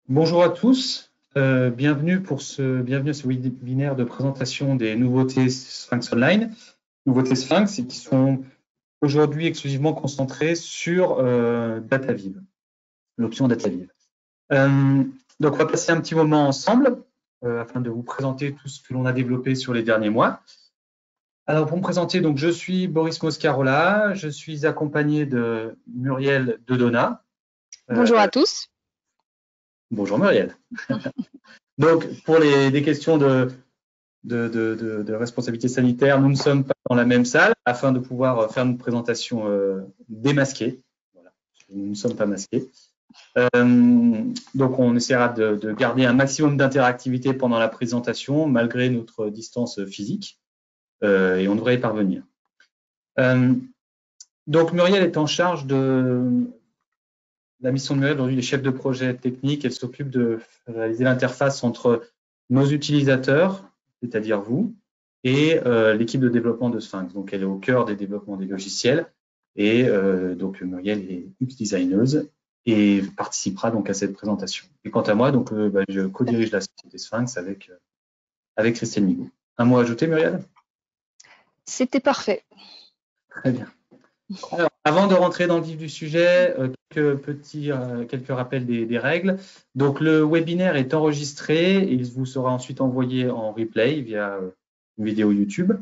Bonjour à tous, bienvenue à ce webinaire de présentation des nouveautés Sphinx Online, nouveautés Sphinx qui sont aujourd'hui exclusivement concentrées sur DataVive, l'option DataVive. Donc on va passer un petit moment ensemble afin de vous présenter tout ce que l'on a développé sur les derniers mois. Alors pour me présenter, donc je suis Boris Moscarola, je suis accompagné de Muriel Dedona. Bonjour à tous. Bonjour Muriel. Donc, pour des questions de responsabilité sanitaire, nous ne sommes pas dans la même salle afin de pouvoir faire une présentation démasquée. Voilà. Nous ne sommes pas masqués. Donc, on essaiera de garder un maximum d'interactivité pendant la présentation, malgré notre distance physique, et on devrait y parvenir. Donc, Muriel est en charge de la mission de Muriel aujourd'hui, les chefs de projet techniques. Elle s'occupe de réaliser l'interface entre nos utilisateurs, c'est-à-dire vous, et l'équipe de développement de Sphinx. Donc, elle est au cœur des développements des logiciels. Et donc, Muriel est UX designeuse et participera donc à cette présentation. Et quant à moi, donc, je co-dirige la société Sphinx avec Christelle Migaud. Un mot à ajouter, Muriel? C'était parfait. Très bien. Alors, avant de rentrer dans le vif du sujet, quelques rappels des règles. Donc, le webinaire est enregistré et il vous sera ensuite envoyé en replay via une vidéo YouTube.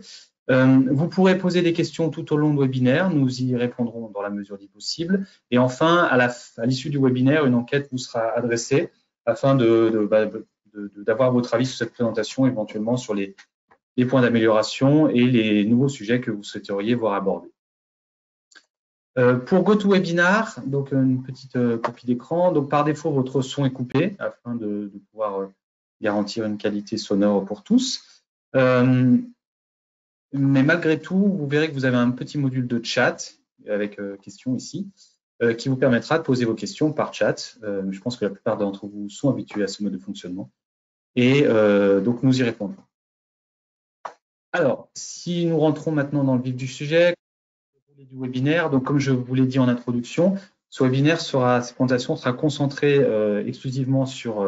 Vous pourrez poser des questions tout au long du webinaire. Nous y répondrons dans la mesure du possible. Et enfin, à l'issue du webinaire, une enquête vous sera adressée afin d'avoir votre avis sur cette présentation, éventuellement sur les points d'amélioration et les nouveaux sujets que vous souhaiteriez voir abordés. Pour GoToWebinar, donc une petite copie d'écran. Donc par défaut, votre son est coupé afin de pouvoir garantir une qualité sonore pour tous. Mais malgré tout, vous verrez que vous avez un petit module de chat avec questions ici qui vous permettra de poser vos questions par chat. Je pense que la plupart d'entre vous sont habitués à ce mode de fonctionnement. Et donc, nous y répondrons. Alors, si nous rentrons maintenant dans le vif du sujet, du webinaire. Donc, comme je vous l'ai dit en introduction, ce webinaire cette présentation sera concentrée exclusivement sur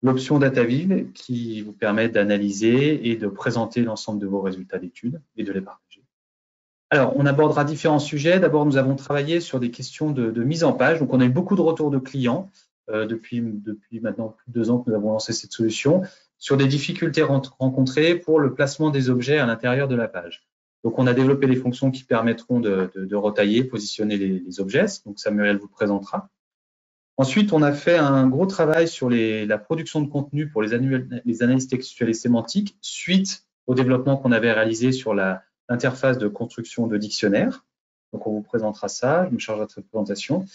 l'option DataVive qui vous permet d'analyser et de présenter l'ensemble de vos résultats d'études et de les partager. Alors, on abordera différents sujets. D'abord, nous avons travaillé sur des questions de mise en page. Donc, on a eu beaucoup de retours de clients depuis maintenant plus de 2 ans que nous avons lancé cette solution sur des difficultés rencontrées pour le placement des objets à l'intérieur de la page. Donc, on a développé des fonctions qui permettront de retailler, positionner les objets. Donc, ça, Muriel vous présentera. Ensuite, on a fait un gros travail sur la production de contenu pour les analyses textuelles et sémantiques suite au développement qu'on avait réalisé sur l'interface de construction de dictionnaire. Donc, on vous présentera ça. Je me chargerai de cette présentation.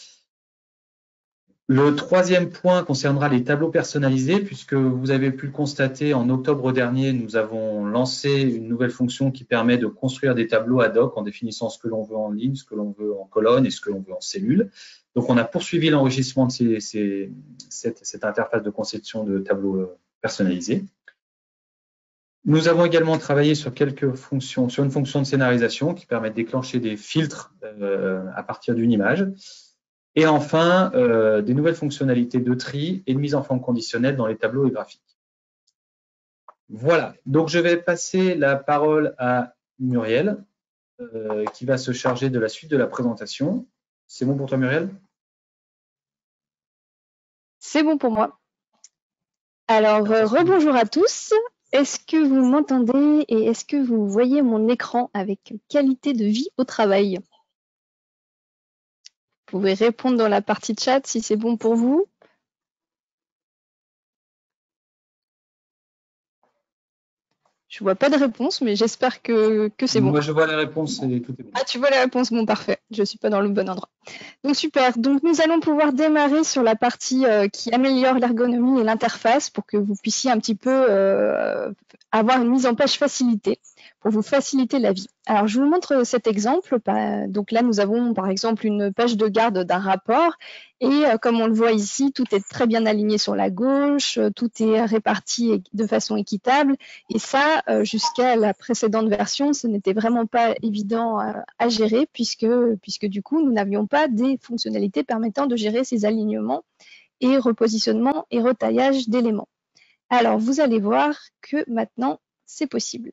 Le troisième point concernera les tableaux personnalisés, puisque vous avez pu le constater, en octobre dernier, nous avons lancé une nouvelle fonction qui permet de construire des tableaux ad hoc en définissant ce que l'on veut en ligne, ce que l'on veut en colonne et ce que l'on veut en cellule. Donc, on a poursuivi l'enrichissement de cette interface de conception de tableaux personnalisés. Nous avons également travaillé sur une fonction de scénarisation qui permet de déclencher des filtres à partir d'une image. Et enfin, des nouvelles fonctionnalités de tri et de mise en forme conditionnelle dans les tableaux et graphiques. Voilà, donc je vais passer la parole à Muriel, qui va se charger de la suite de la présentation. C'est bon pour toi, Muriel? C'est bon pour moi. Alors, rebonjour à tous. Est-ce que vous m'entendez et est-ce que vous voyez mon écran avec qualité de vie au travail? Vous pouvez répondre dans la partie chat si c'est bon pour vous. Je vois pas de réponse, mais j'espère que c'est bon. Moi, je vois les réponses et tout est bon. Ah, tu vois les réponses? Bon, parfait. Je suis pas dans le bon endroit. Donc, super. Donc, nous allons pouvoir démarrer sur la partie qui améliore l'ergonomie et l'interface pour que vous puissiez un petit peu avoir une mise en page facilitée, pour vous faciliter la vie. Alors, je vous montre cet exemple. Donc là, nous avons par exemple une page de garde d'un rapport et comme on le voit ici, tout est très bien aligné sur la gauche, tout est réparti de façon équitable et ça, jusqu'à la précédente version, ce n'était vraiment pas évident à gérer puisque du coup, nous n'avions pas des fonctionnalités permettant de gérer ces alignements et repositionnement et retaillage d'éléments. Alors, vous allez voir que maintenant, c'est possible.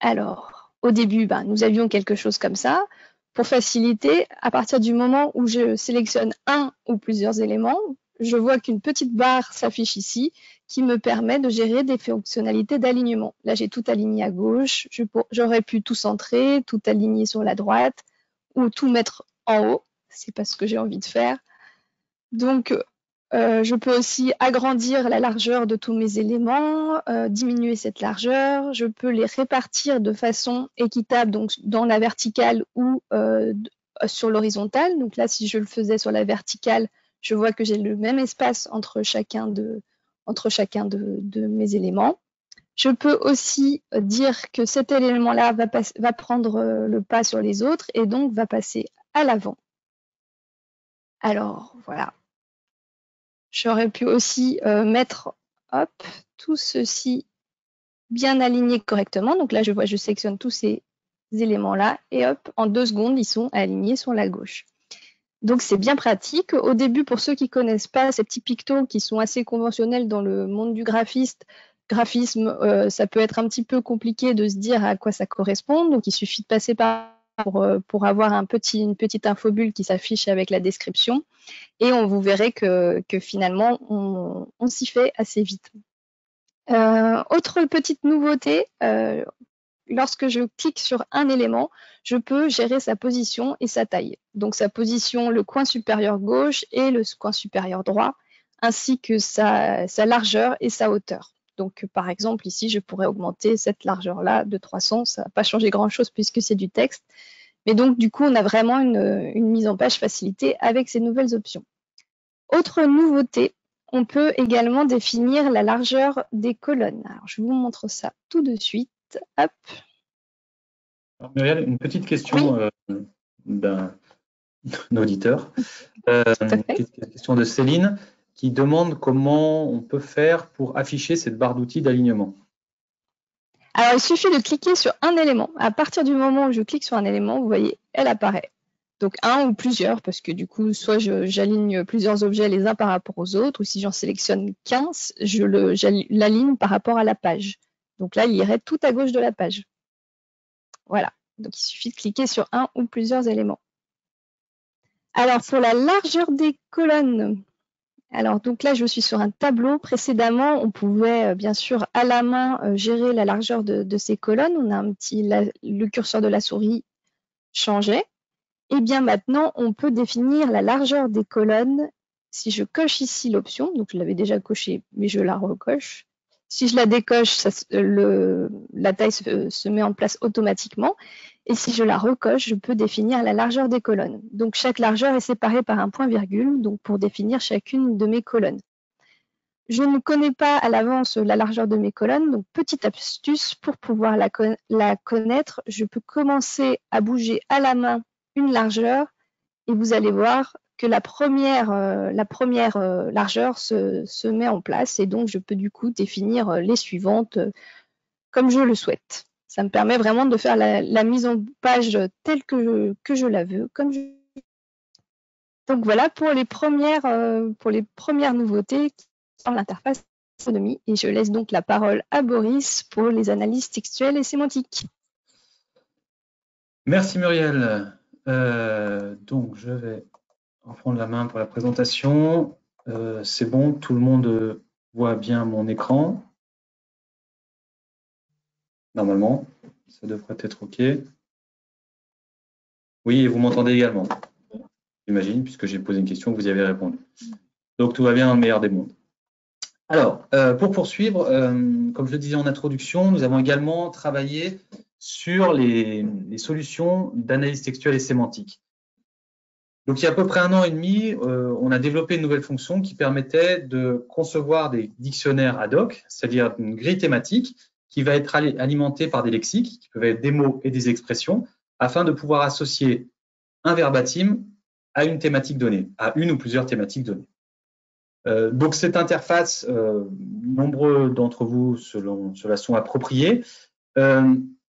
Alors, au début, nous avions quelque chose comme ça. Pour faciliter, à partir du moment où je sélectionne un ou plusieurs éléments, je vois qu'une petite barre s'affiche ici qui me permet de gérer des fonctionnalités d'alignement. Là, j'ai tout aligné à gauche. J'aurais pu tout centrer, tout aligner sur la droite ou tout mettre en haut. C'est pas ce que j'ai envie de faire. Donc, je peux aussi agrandir la largeur de tous mes éléments, diminuer cette largeur. Je peux les répartir de façon équitable, donc dans la verticale ou sur l'horizontale. Donc là, si je le faisais sur la verticale, je vois que j'ai le même espace entre chacun de mes éléments. Je peux aussi dire que cet élément-là va prendre le pas sur les autres et donc va passer à l'avant. Alors, voilà. J'aurais pu aussi mettre tout ceci bien aligné correctement. Donc là, je sélectionne tous ces éléments-là et hop, en 2 secondes, ils sont alignés sur la gauche. Donc, c'est bien pratique. Au début, pour ceux qui ne connaissent pas ces petits pictos qui sont assez conventionnels dans le monde du graphisme, ça peut être un petit peu compliqué de se dire à quoi ça correspond. Donc, il suffit de passer par pour avoir une petite infobulle qui s'affiche avec la description. Et vous verrez que finalement, on s'y fait assez vite. Autre petite nouveauté, lorsque je clique sur un élément, je peux gérer sa position et sa taille. Donc sa position, le coin supérieur gauche et le coin supérieur droit, ainsi que sa largeur et sa hauteur. Donc par exemple, ici, je pourrais augmenter cette largeur-là de 300. Ça ne va pas changer grand-chose puisque c'est du texte. Mais donc, du coup, on a vraiment une mise en page facilitée avec ces nouvelles options. Autre nouveauté, on peut également définir la largeur des colonnes. Alors, je vous montre ça tout de suite. Hop. Alors, Muriel, une petite question d'un auditeur. Une question de Céline qui demande comment on peut faire pour afficher cette barre d'outils d'alignement. Alors, il suffit de cliquer sur un élément. À partir du moment où je clique sur un élément, vous voyez, elle apparaît. Donc, un ou plusieurs, parce que du coup, soit j'aligne plusieurs objets les uns par rapport aux autres, ou si j'en sélectionne 15, je l'aligne par rapport à la page. Donc là, il irait tout à gauche de la page. Voilà. Donc, il suffit de cliquer sur un ou plusieurs éléments. Alors, pour la largeur des colonnes, alors donc là, je suis sur un tableau. Précédemment, on pouvait bien sûr à la main gérer la largeur de ces colonnes. On a le curseur de la souris changeait. Et bien maintenant, on peut définir la largeur des colonnes. Si je coche ici l'option, donc je l'avais déjà coché, mais je la recoche. Si je la décoche, la taille se met en place automatiquement. Et si je la recoche, je peux définir la largeur des colonnes. Donc chaque largeur est séparée par un point-virgule, donc pour définir chacune de mes colonnes. Je ne connais pas à l'avance la largeur de mes colonnes, donc petite astuce pour pouvoir la connaître, je peux commencer à bouger à la main une largeur et vous allez voir que la première largeur se met en place et donc je peux du coup définir les suivantes comme je le souhaite. Ça me permet vraiment de faire la mise en page telle que je la veux. Donc voilà pour les premières nouveautés dans l'interface ergonomie et je laisse donc la parole à Boris pour les analyses textuelles et sémantiques. Merci Muriel. Donc je vais reprendre la main pour la présentation. C'est bon, tout le monde voit bien mon écran. Normalement, ça devrait être OK. Oui, et vous m'entendez également, j'imagine, puisque j'ai posé une question, vous y avez répondu. Donc tout va bien dans le meilleur des mondes. Alors, pour poursuivre, comme je le disais en introduction, nous avons également travaillé sur les solutions d'analyse textuelle et sémantique. Donc, il y a à peu près 1 an et demi, on a développé une nouvelle fonction qui permettait de concevoir des dictionnaires ad hoc, c'est-à-dire une grille thématique qui va être alimentée par des lexiques, qui peuvent être des mots et des expressions, afin de pouvoir associer un verbatim à une thématique donnée, à une ou plusieurs thématiques données. Donc, cette interface, nombreux d'entre vous se la sont appropriés,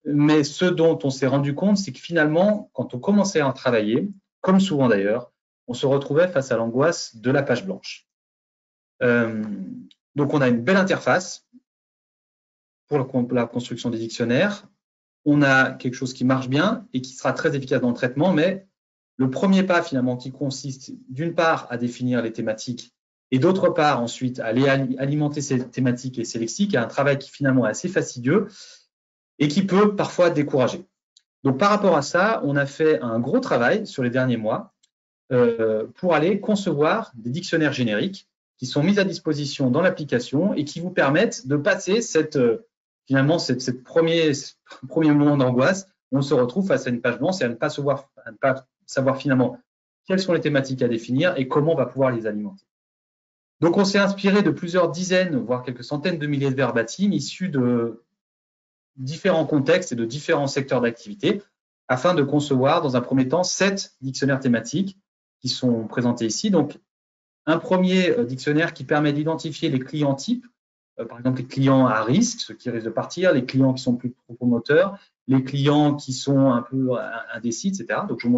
mais ce dont on s'est rendu compte, c'est que finalement, quand on commençait à en travailler, comme souvent d'ailleurs, on se retrouvait face à l'angoisse de la page blanche. Donc, on a une belle interface pour la construction des dictionnaires. On a quelque chose qui marche bien et qui sera très efficace dans le traitement, mais le premier pas finalement qui consiste d'une part à définir les thématiques et d'autre part ensuite à aller alimenter ces thématiques et ces lexiques, est un travail qui finalement est assez fastidieux et qui peut parfois décourager. Donc par rapport à ça, on a fait un gros travail sur les derniers mois pour aller concevoir des dictionnaires génériques qui sont mis à disposition dans l'application et qui vous permettent de passer finalement ce premier moment d'angoisse où on se retrouve face à une page blanche et à ne pas savoir finalement quelles sont les thématiques à définir et comment on va pouvoir les alimenter. Donc, on s'est inspiré de plusieurs dizaines, voire quelques centaines de milliers de verbatim issus de différents contextes et de différents secteurs d'activité afin de concevoir, dans un premier temps, 7 dictionnaires thématiques qui sont présentés ici. Donc, un premier dictionnaire qui permet d'identifier les clients types, par exemple les clients à risque, ceux qui risquent de partir, les clients qui sont plus promoteurs, les clients qui sont un peu indécis, etc. Donc, je vous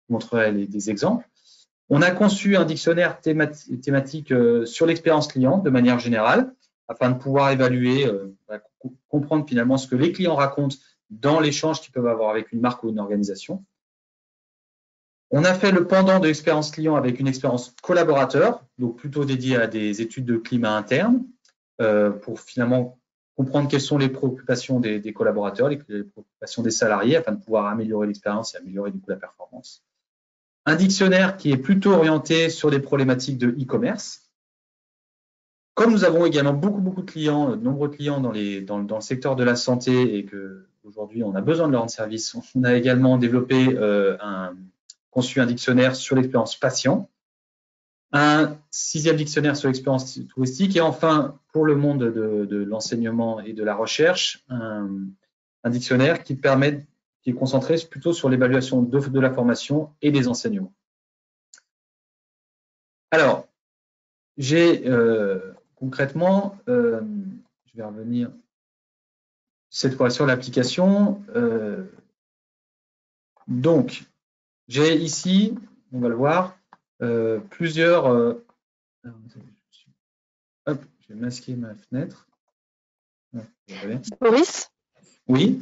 montrerai des exemples. On a conçu un dictionnaire thématique sur l'expérience client de manière générale, afin de pouvoir évaluer, comprendre finalement ce que les clients racontent dans l'échange qu'ils peuvent avoir avec une marque ou une organisation. On a fait le pendant de l'expérience client avec une expérience collaborateur, donc plutôt dédiée à des études de climat interne, pour finalement comprendre quelles sont les préoccupations des collaborateurs, les préoccupations des salariés, afin de pouvoir améliorer l'expérience et améliorer du coup la performance. Un dictionnaire qui est plutôt orienté sur des problématiques de e-commerce. Comme nous avons également beaucoup de clients, de nombreux clients dans le secteur de la santé et qu'aujourd'hui on a besoin de leur rendre service, on a également développé, conçu un dictionnaire sur l'expérience patient, un 6e dictionnaire sur l'expérience touristique et enfin, pour le monde de l'enseignement et de la recherche, un dictionnaire qui est concentré plutôt sur l'évaluation de la formation et des enseignements. Alors, j'ai concrètement, je vais revenir cette fois sur l'application. Donc, j'ai ici, on va le voir, plusieurs. Hop, je vais masquer ma fenêtre. Boris ? Oui.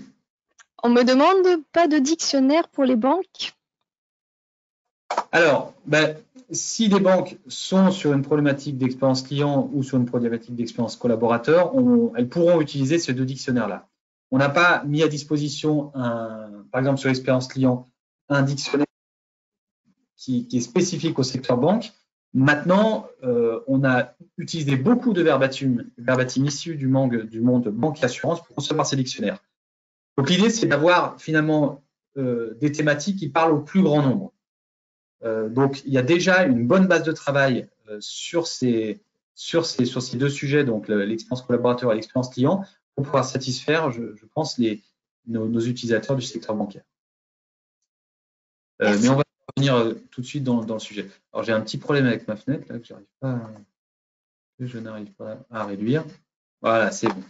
On me demande pas de dictionnaire pour les banques? Alors, si les banques sont sur une problématique d'expérience client ou sur une problématique d'expérience collaborateur, elles pourront utiliser ces deux dictionnaires-là. On n'a pas mis à disposition, par exemple sur l'expérience client, un dictionnaire qui est spécifique au secteur banque. Maintenant, on a utilisé beaucoup de verbatim issus du monde banque et assurance pour concevoir ces dictionnaires. Donc l'idée, c'est d'avoir finalement des thématiques qui parlent au plus grand nombre. Donc il y a déjà une bonne base de travail sur ces deux sujets, donc l'expérience collaborateur et l'expérience client, pour pouvoir satisfaire, je pense, nos utilisateurs du secteur bancaire. Mais on va revenir tout de suite dans le sujet. Alors j'ai un petit problème avec ma fenêtre là, que je n'arrive pas à réduire. Voilà, c'est bon.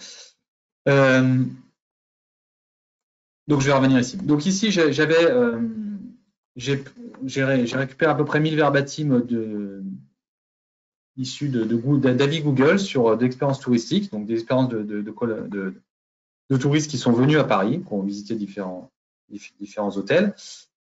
Donc je vais revenir ici. Donc ici j'ai récupéré à peu près 1000 verbatim issus d'avis Google sur d'expériences touristiques, donc des expériences de touristes qui sont venus à Paris, qui ont visité différents hôtels.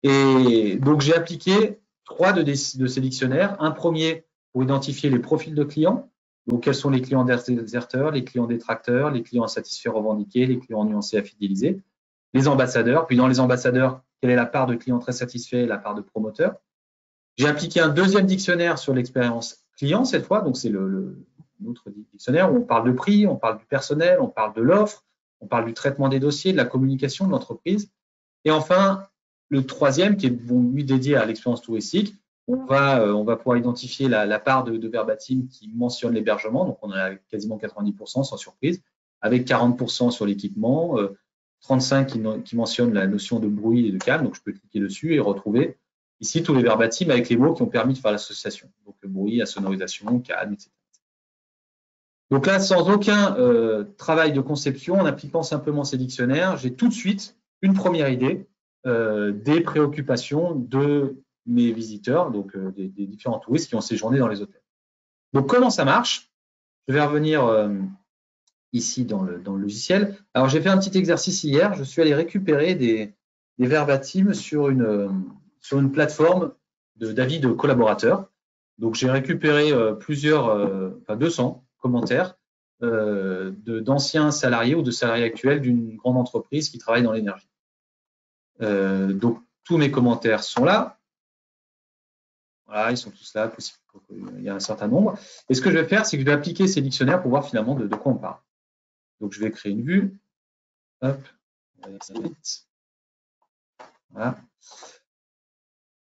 Et donc j'ai appliqué 3 de ces dictionnaires. Un premier pour identifier les profils de clients. Donc quels sont les clients déserteurs, les clients détracteurs, les clients insatisfaits revendiqués, les clients nuancés à fidéliser, les ambassadeurs. Puis dans les ambassadeurs, quelle est la part de clients très satisfaits et la part de promoteurs. J'ai appliqué un deuxième dictionnaire sur l'expérience client cette fois. Donc c'est l'autre dictionnaire où on parle de prix, on parle du personnel, on parle de l'offre, on parle du traitement des dossiers, de la communication de l'entreprise. Et enfin, le troisième qui est lui dédié à l'expérience touristique, on va pouvoir identifier la part de verbatim qui mentionne l'hébergement. Donc on a quasiment 90% sans surprise, avec 40% sur l'équipement, 35% qui mentionne la notion de bruit et de calme. Donc je peux cliquer dessus et retrouver ici tous les verbatims avec les mots qui ont permis de faire l'association. Donc le bruit, la sonorisation, calme, etc. Donc là, sans aucun travail de conception, en appliquant simplement ces dictionnaires, j'ai tout de suite une première idée des préoccupations de mes visiteurs, donc des différents touristes qui ont séjourné dans les hôtels. Donc, comment ça marche? Je vais revenir ici dans le logiciel. Alors, j'ai fait un petit exercice hier. Je suis allé récupérer des verbatims sur une plateforme d'avis de collaborateurs. Donc, j'ai récupéré 200 commentaires d'anciens salariés ou de salariés actuels d'une grande entreprise qui travaille dans l'énergie. Donc, tous mes commentaires sont là. Voilà, ils sont tous là, il y a un certain nombre. Et ce que je vais faire, c'est que je vais appliquer ces dictionnaires pour voir finalement de quoi on parle. Donc, je vais créer une vue. Hop, on va aller ça vite. Voilà.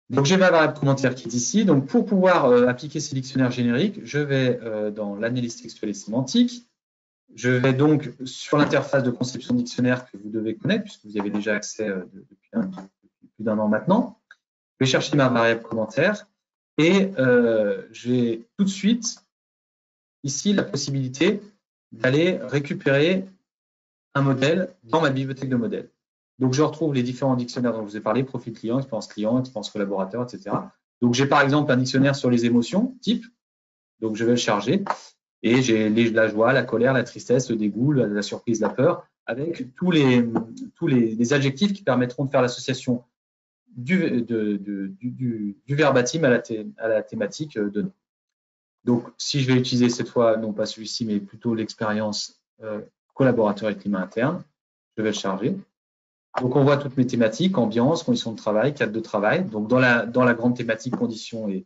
Donc, j'ai ma variable commentaire qui est ici. Donc, pour pouvoir appliquer ces dictionnaires génériques, je vais dans l'analyse textuelle et sémantique. Je vais donc sur l'interface de conception de dictionnaire que vous devez connaître, puisque vous y avez déjà accès depuis plus d'un an maintenant. Je vais chercher ma variable commentaire et j'ai tout de suite ici la possibilité d'aller récupérer un modèle dans ma bibliothèque de modèles. Donc, je retrouve les différents dictionnaires dont je vous ai parlé, profil client, expérience collaborateur, etc. Donc, j'ai par exemple un dictionnaire sur les émotions, type. Donc, je vais le charger. Et j'ai la joie, la colère, la tristesse, le dégoût, la surprise, la peur, avec tous les adjectifs qui permettront de faire l'association du verbatim à la thématique donnée. Donc, si je vais utiliser cette fois, non pas celui-ci, mais plutôt l'expérience collaborateur et climat interne, je vais le charger. Donc, on voit toutes mes thématiques, ambiance, conditions de travail, cadre de travail. Donc, dans la grande thématique conditions et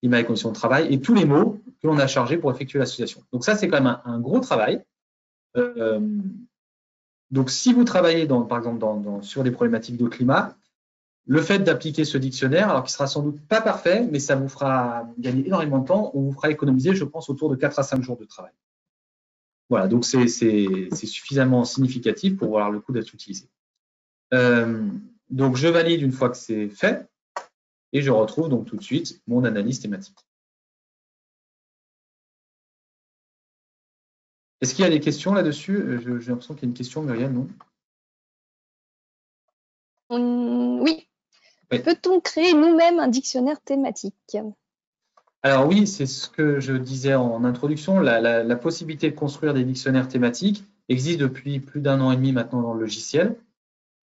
climat et conditions de travail, et tous les mots que l'on a chargés pour effectuer l'association. Donc, ça, c'est quand même un gros travail. Donc, si vous travaillez, par exemple, sur des problématiques de climat, le fait d'appliquer ce dictionnaire, alors qu'il sera sans doute pas parfait, mais ça vous fera gagner énormément de temps, on vous fera économiser, je pense, autour de 4 à 5 jours de travail. Voilà, donc c'est suffisamment significatif pour avoir le coup d'être utilisé. Donc, je valide une fois que c'est fait et je retrouve donc tout de suite mon analyse thématique. Est-ce qu'il y a des questions là-dessus? J'ai l'impression qu'il y a une question, Muriel, non? Oui. Peut-on créer nous-mêmes un dictionnaire thématique? Alors oui, c'est ce que je disais en introduction. La possibilité de construire des dictionnaires thématiques existe depuis plus d'un an et demi maintenant dans le logiciel.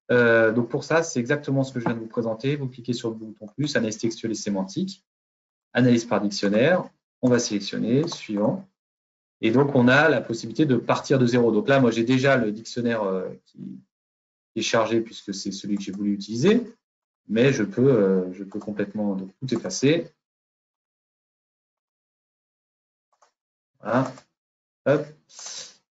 Donc pour ça, c'est exactement ce que je viens de vous présenter. Vous cliquez sur le bouton plus, analyse textuelle et sémantique, analyse par dictionnaire. On va sélectionner, suivant. Et donc, on a la possibilité de partir de zéro. Donc là, moi, j'ai déjà le dictionnaire qui est chargé puisque c'est celui que j'ai voulu utiliser. Mais je peux complètement tout effacer. Voilà. Hop.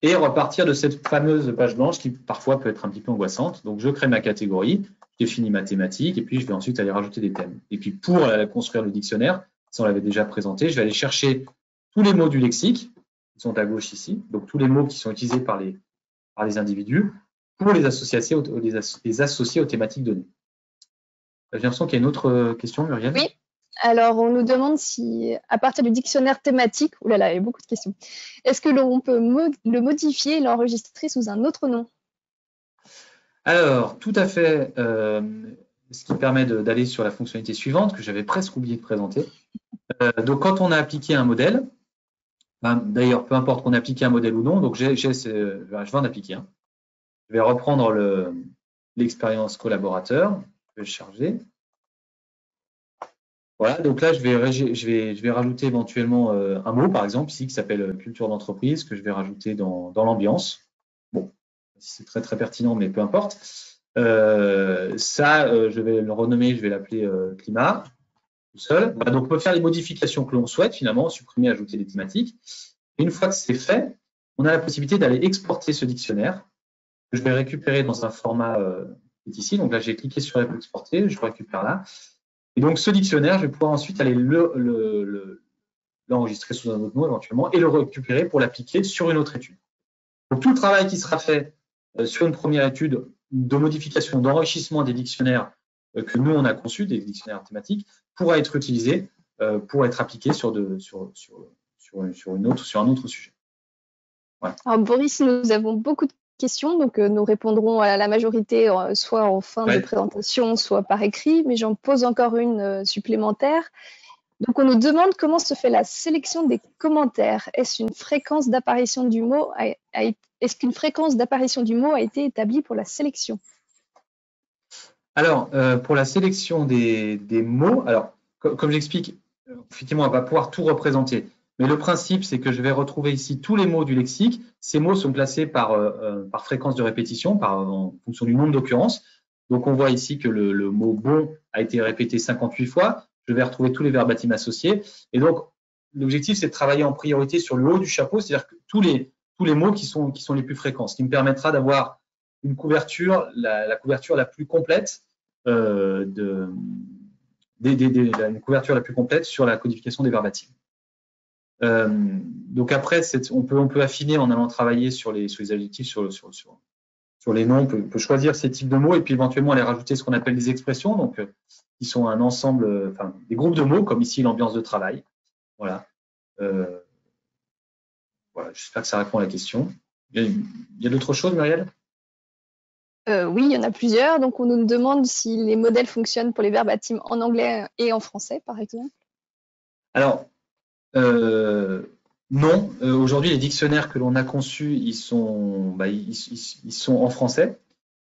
Et repartir de cette fameuse page blanche qui parfois peut être un petit peu angoissante. Donc, je crée ma catégorie, je définis ma thématique et puis je vais ensuite aller rajouter des thèmes. Et puis, pour construire le dictionnaire, si on l'avait déjà présenté, je vais aller chercher tous les mots du lexique qui sont à gauche ici, donc tous les mots qui sont utilisés par les individus pour les associer aux thématiques données. J'ai l'impression qu'il y a une autre question, Muriel. Oui. Alors, on nous demande si, à partir du dictionnaire thématique, il y a beaucoup de questions, est-ce que l'on peut le modifier et l'enregistrer sous un autre nom? Alors, tout à fait, ce qui permet d'aller sur la fonctionnalité suivante que j'avais presque oublié de présenter. Donc, quand on a appliqué un modèle, d'ailleurs, peu importe qu'on ait appliqué un modèle ou non, donc je vais en appliquer un. Je vais reprendre l'expérience collaborateur, je vais le charger. Voilà, donc là, je vais rajouter éventuellement un mot, par exemple, ici, qui s'appelle culture d'entreprise, que je vais rajouter dans l'ambiance. Bon, c'est très, très pertinent, mais peu importe. Je vais le renommer, je vais l'appeler climat, tout seul. Voilà, donc, on peut faire les modifications que l'on souhaite, finalement, supprimer, ajouter des thématiques. Et une fois que c'est fait, on a la possibilité d'aller exporter ce dictionnaire, que je vais récupérer dans un format qui est ici. Donc là, j'ai cliqué sur exporter, je récupère là. Et donc, ce dictionnaire, je vais pouvoir ensuite aller l'enregistrer sous un autre nom éventuellement et le récupérer pour l'appliquer sur une autre étude. Donc, tout le travail qui sera fait sur une première étude de modification, d'enrichissement des dictionnaires que nous, on a conçus, des dictionnaires thématiques, pourra être utilisé pour être appliqué sur un autre sujet. Voilà. Alors, Boris, nous avons beaucoup de questions, donc nous répondrons à la majorité soit en fin de présentation, soit par écrit, mais j'en pose encore une supplémentaire. Donc, on nous demande comment se fait la sélection des commentaires. Est-ce une fréquence d'apparition du mot est-ce qu'une fréquence d'apparition du mot a été établie pour la sélection? Alors, pour la sélection des mots, alors, comme j'explique, effectivement, on va pouvoir tout représenter. Mais le principe, c'est que je vais retrouver ici tous les mots du lexique. Ces mots sont classés par fréquence de répétition, en fonction du nombre d'occurrences. Donc, on voit ici que le mot bon a été répété 58 fois. Je vais retrouver tous les verbatims associés. Et donc, l'objectif, c'est de travailler en priorité sur le haut du chapeau, c'est-à-dire que tous les mots qui sont les plus fréquents, ce qui me permettra d'avoir une couverture, la couverture la plus complète une couverture la plus complète sur la codification des verbatims. Donc après, on peut affiner en allant travailler sur les adjectifs, sur les noms. On peut choisir ces types de mots et puis éventuellement aller rajouter ce qu'on appelle des expressions, donc qui sont un ensemble, des groupes de mots, comme ici l'ambiance de travail. Voilà. Voilà, j'espère que ça répond à la question. Il y a d'autres choses, Muriel? Oui, il y en a plusieurs. Donc, on nous demande si les modèles fonctionnent pour les verbatims en anglais et en français, par exemple. Alors, non. Aujourd'hui, les dictionnaires que l'on a conçus, ils sont en français.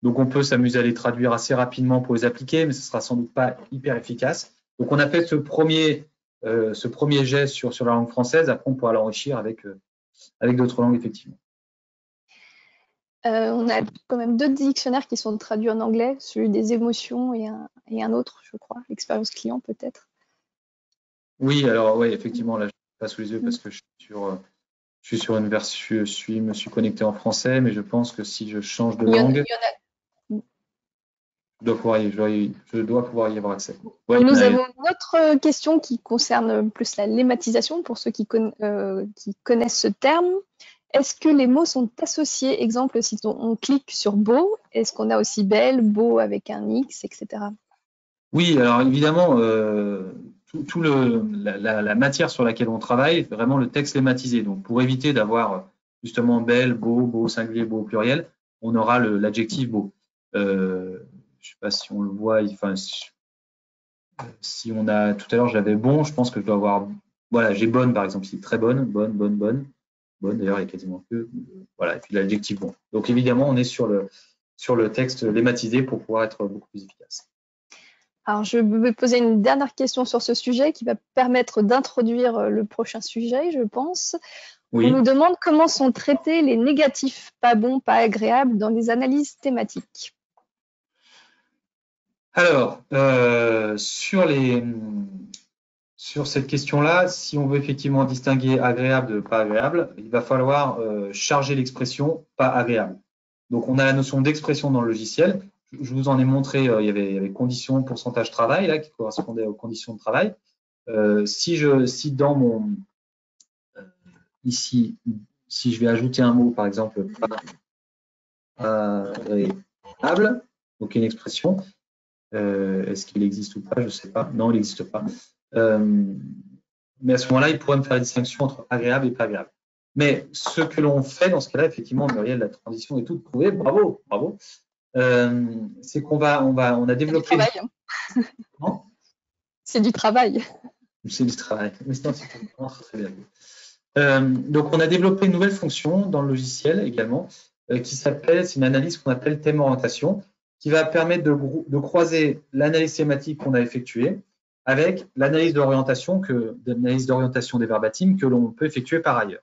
Donc, on peut s'amuser à les traduire assez rapidement pour les appliquer, mais ce sera sans doute pas hyper efficace. Donc, on a fait ce premier jet sur la langue française. Après, on pourra l'enrichir avec d'autres langues, effectivement. On a quand même 2 dictionnaires qui sont traduits en anglais, celui des émotions et un autre, je crois, l'expérience client peut-être. Oui, alors oui, effectivement, là, je pas sous les yeux parce que je suis sur une version, me suis connecté en français, mais je pense que si je change de langue, je dois pouvoir y avoir accès. Ouais, nous avons une autre question qui concerne plus la lématisation pour ceux qui connaissent ce terme. Est-ce que les mots sont associés? Exemple, si on clique sur beau, est-ce qu'on a aussi belle, beau avec un X, etc. Oui, alors évidemment, la matière sur laquelle on travaille, vraiment le texte lématisé. Donc, pour éviter d'avoir justement belle, beau singulier, beau au pluriel, on aura l'adjectif beau. Je ne sais pas si on le voit, enfin, si on a, tout à l'heure j'avais bon, je pense que je dois avoir, voilà, j'ai bonne par exemple, c'est très bonne, bonne, d'ailleurs il y a quasiment que, voilà, et puis l'adjectif bon. Donc évidemment, on est sur le texte lématisé pour pouvoir être beaucoup plus efficace. Alors, je vais poser une dernière question sur ce sujet qui va permettre d'introduire le prochain sujet, je pense. Oui. On nous demande comment sont traités les négatifs pas bons, pas agréables dans les analyses thématiques. Alors, sur cette question-là, si on veut effectivement distinguer agréable de pas agréable, il va falloir charger l'expression pas agréable. Donc, on a la notion d'expression dans le logiciel. Je vous en ai montré, il y avait conditions, pourcentage travail, là, qui correspondait aux conditions de travail. Si dans mon ici, si je vais ajouter un mot, par exemple, agréable, donc une expression, est-ce qu'il existe ou pas? Je ne sais pas. Non, il n'existe pas. Mais à ce moment-là, il pourrait me faire la distinction entre agréable et pas agréable. Mais ce que l'on fait dans ce cas-là, effectivement, Muriel, la transition est toute prouvée. Bravo. C'est qu'on a développé. C'est du travail. Hein. C'est du travail. C'est du travail. Mais c'est très bien. Donc, on a développé une nouvelle fonction dans le logiciel également, qui s'appelle, c'est une analyse qu'on appelle thème orientation, qui va permettre de croiser l'analyse thématique qu'on a effectuée avec l'analyse d'orientation des verbatims que l'on peut effectuer par ailleurs.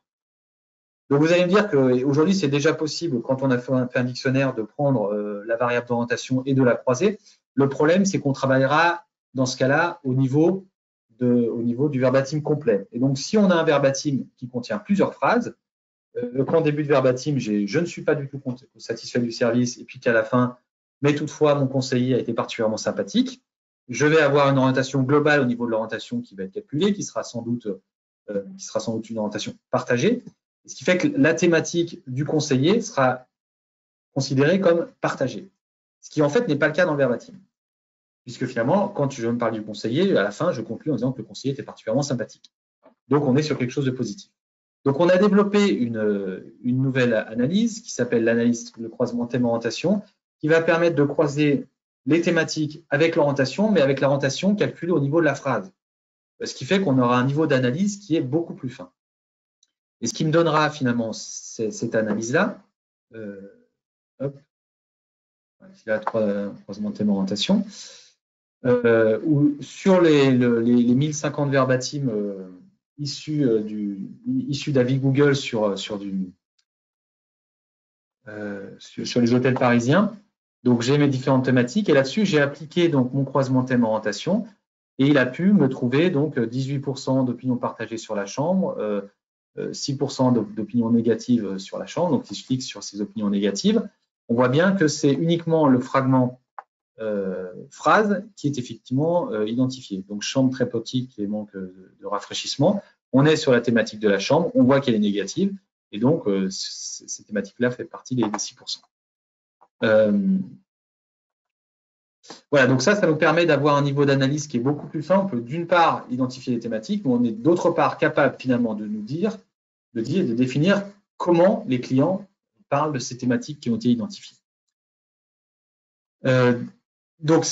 Donc, vous allez me dire qu'aujourd'hui, c'est déjà possible, quand on a fait un dictionnaire, de prendre la variable d'orientation et de la croiser. Le problème, c'est qu'on travaillera, dans ce cas-là, au niveau du verbatim complet. Et donc, si on a un verbatim qui contient plusieurs phrases, quand début de verbatim, je ne suis pas du tout satisfait du service, et puis qu'à la fin, mais toutefois, mon conseiller a été particulièrement sympathique, je vais avoir une orientation globale au niveau de l'orientation qui va être calculée, qui sera sans doute une orientation partagée, ce qui fait que la thématique du conseiller sera considérée comme partagée, ce qui en fait n'est pas le cas dans le verbatim. Puisque finalement, quand je me parle du conseiller, à la fin, je conclue en disant que le conseiller était particulièrement sympathique. Donc, on est sur quelque chose de positif. Donc, on a développé une nouvelle analyse qui s'appelle l'analyse de croisement thème-orientation, qui va permettre de croiser les thématiques avec l'orientation, mais avec l'orientation calculée au niveau de la phrase. ce qui fait qu'on aura un niveau d'analyse qui est beaucoup plus fin. Et ce qui me donnera finalement cette analyse-là, là, croisement de thème orientation, où sur les 1050 verbatims issus d'avis Google sur les hôtels parisiens, donc j'ai mes différentes thématiques et là-dessus j'ai appliqué donc mon croisement thème orientation et il a pu me trouver donc 18% d'opinions partagées sur la chambre, 6% d'opinions négatives sur la chambre. Donc si je clique sur ces opinions négatives, on voit bien que c'est uniquement le fragment phrase qui est effectivement identifié. Donc chambre très petite et manque de rafraîchissement. On est sur la thématique de la chambre, on voit qu'elle est négative et donc cette thématique-là fait partie des 6%. Voilà, donc ça nous permet d'avoir un niveau d'analyse qui est beaucoup plus fin. On peut d'une part identifier les thématiques, mais on est d'autre part capable finalement de de définir comment les clients parlent de ces thématiques qui ont été identifiées. Donc,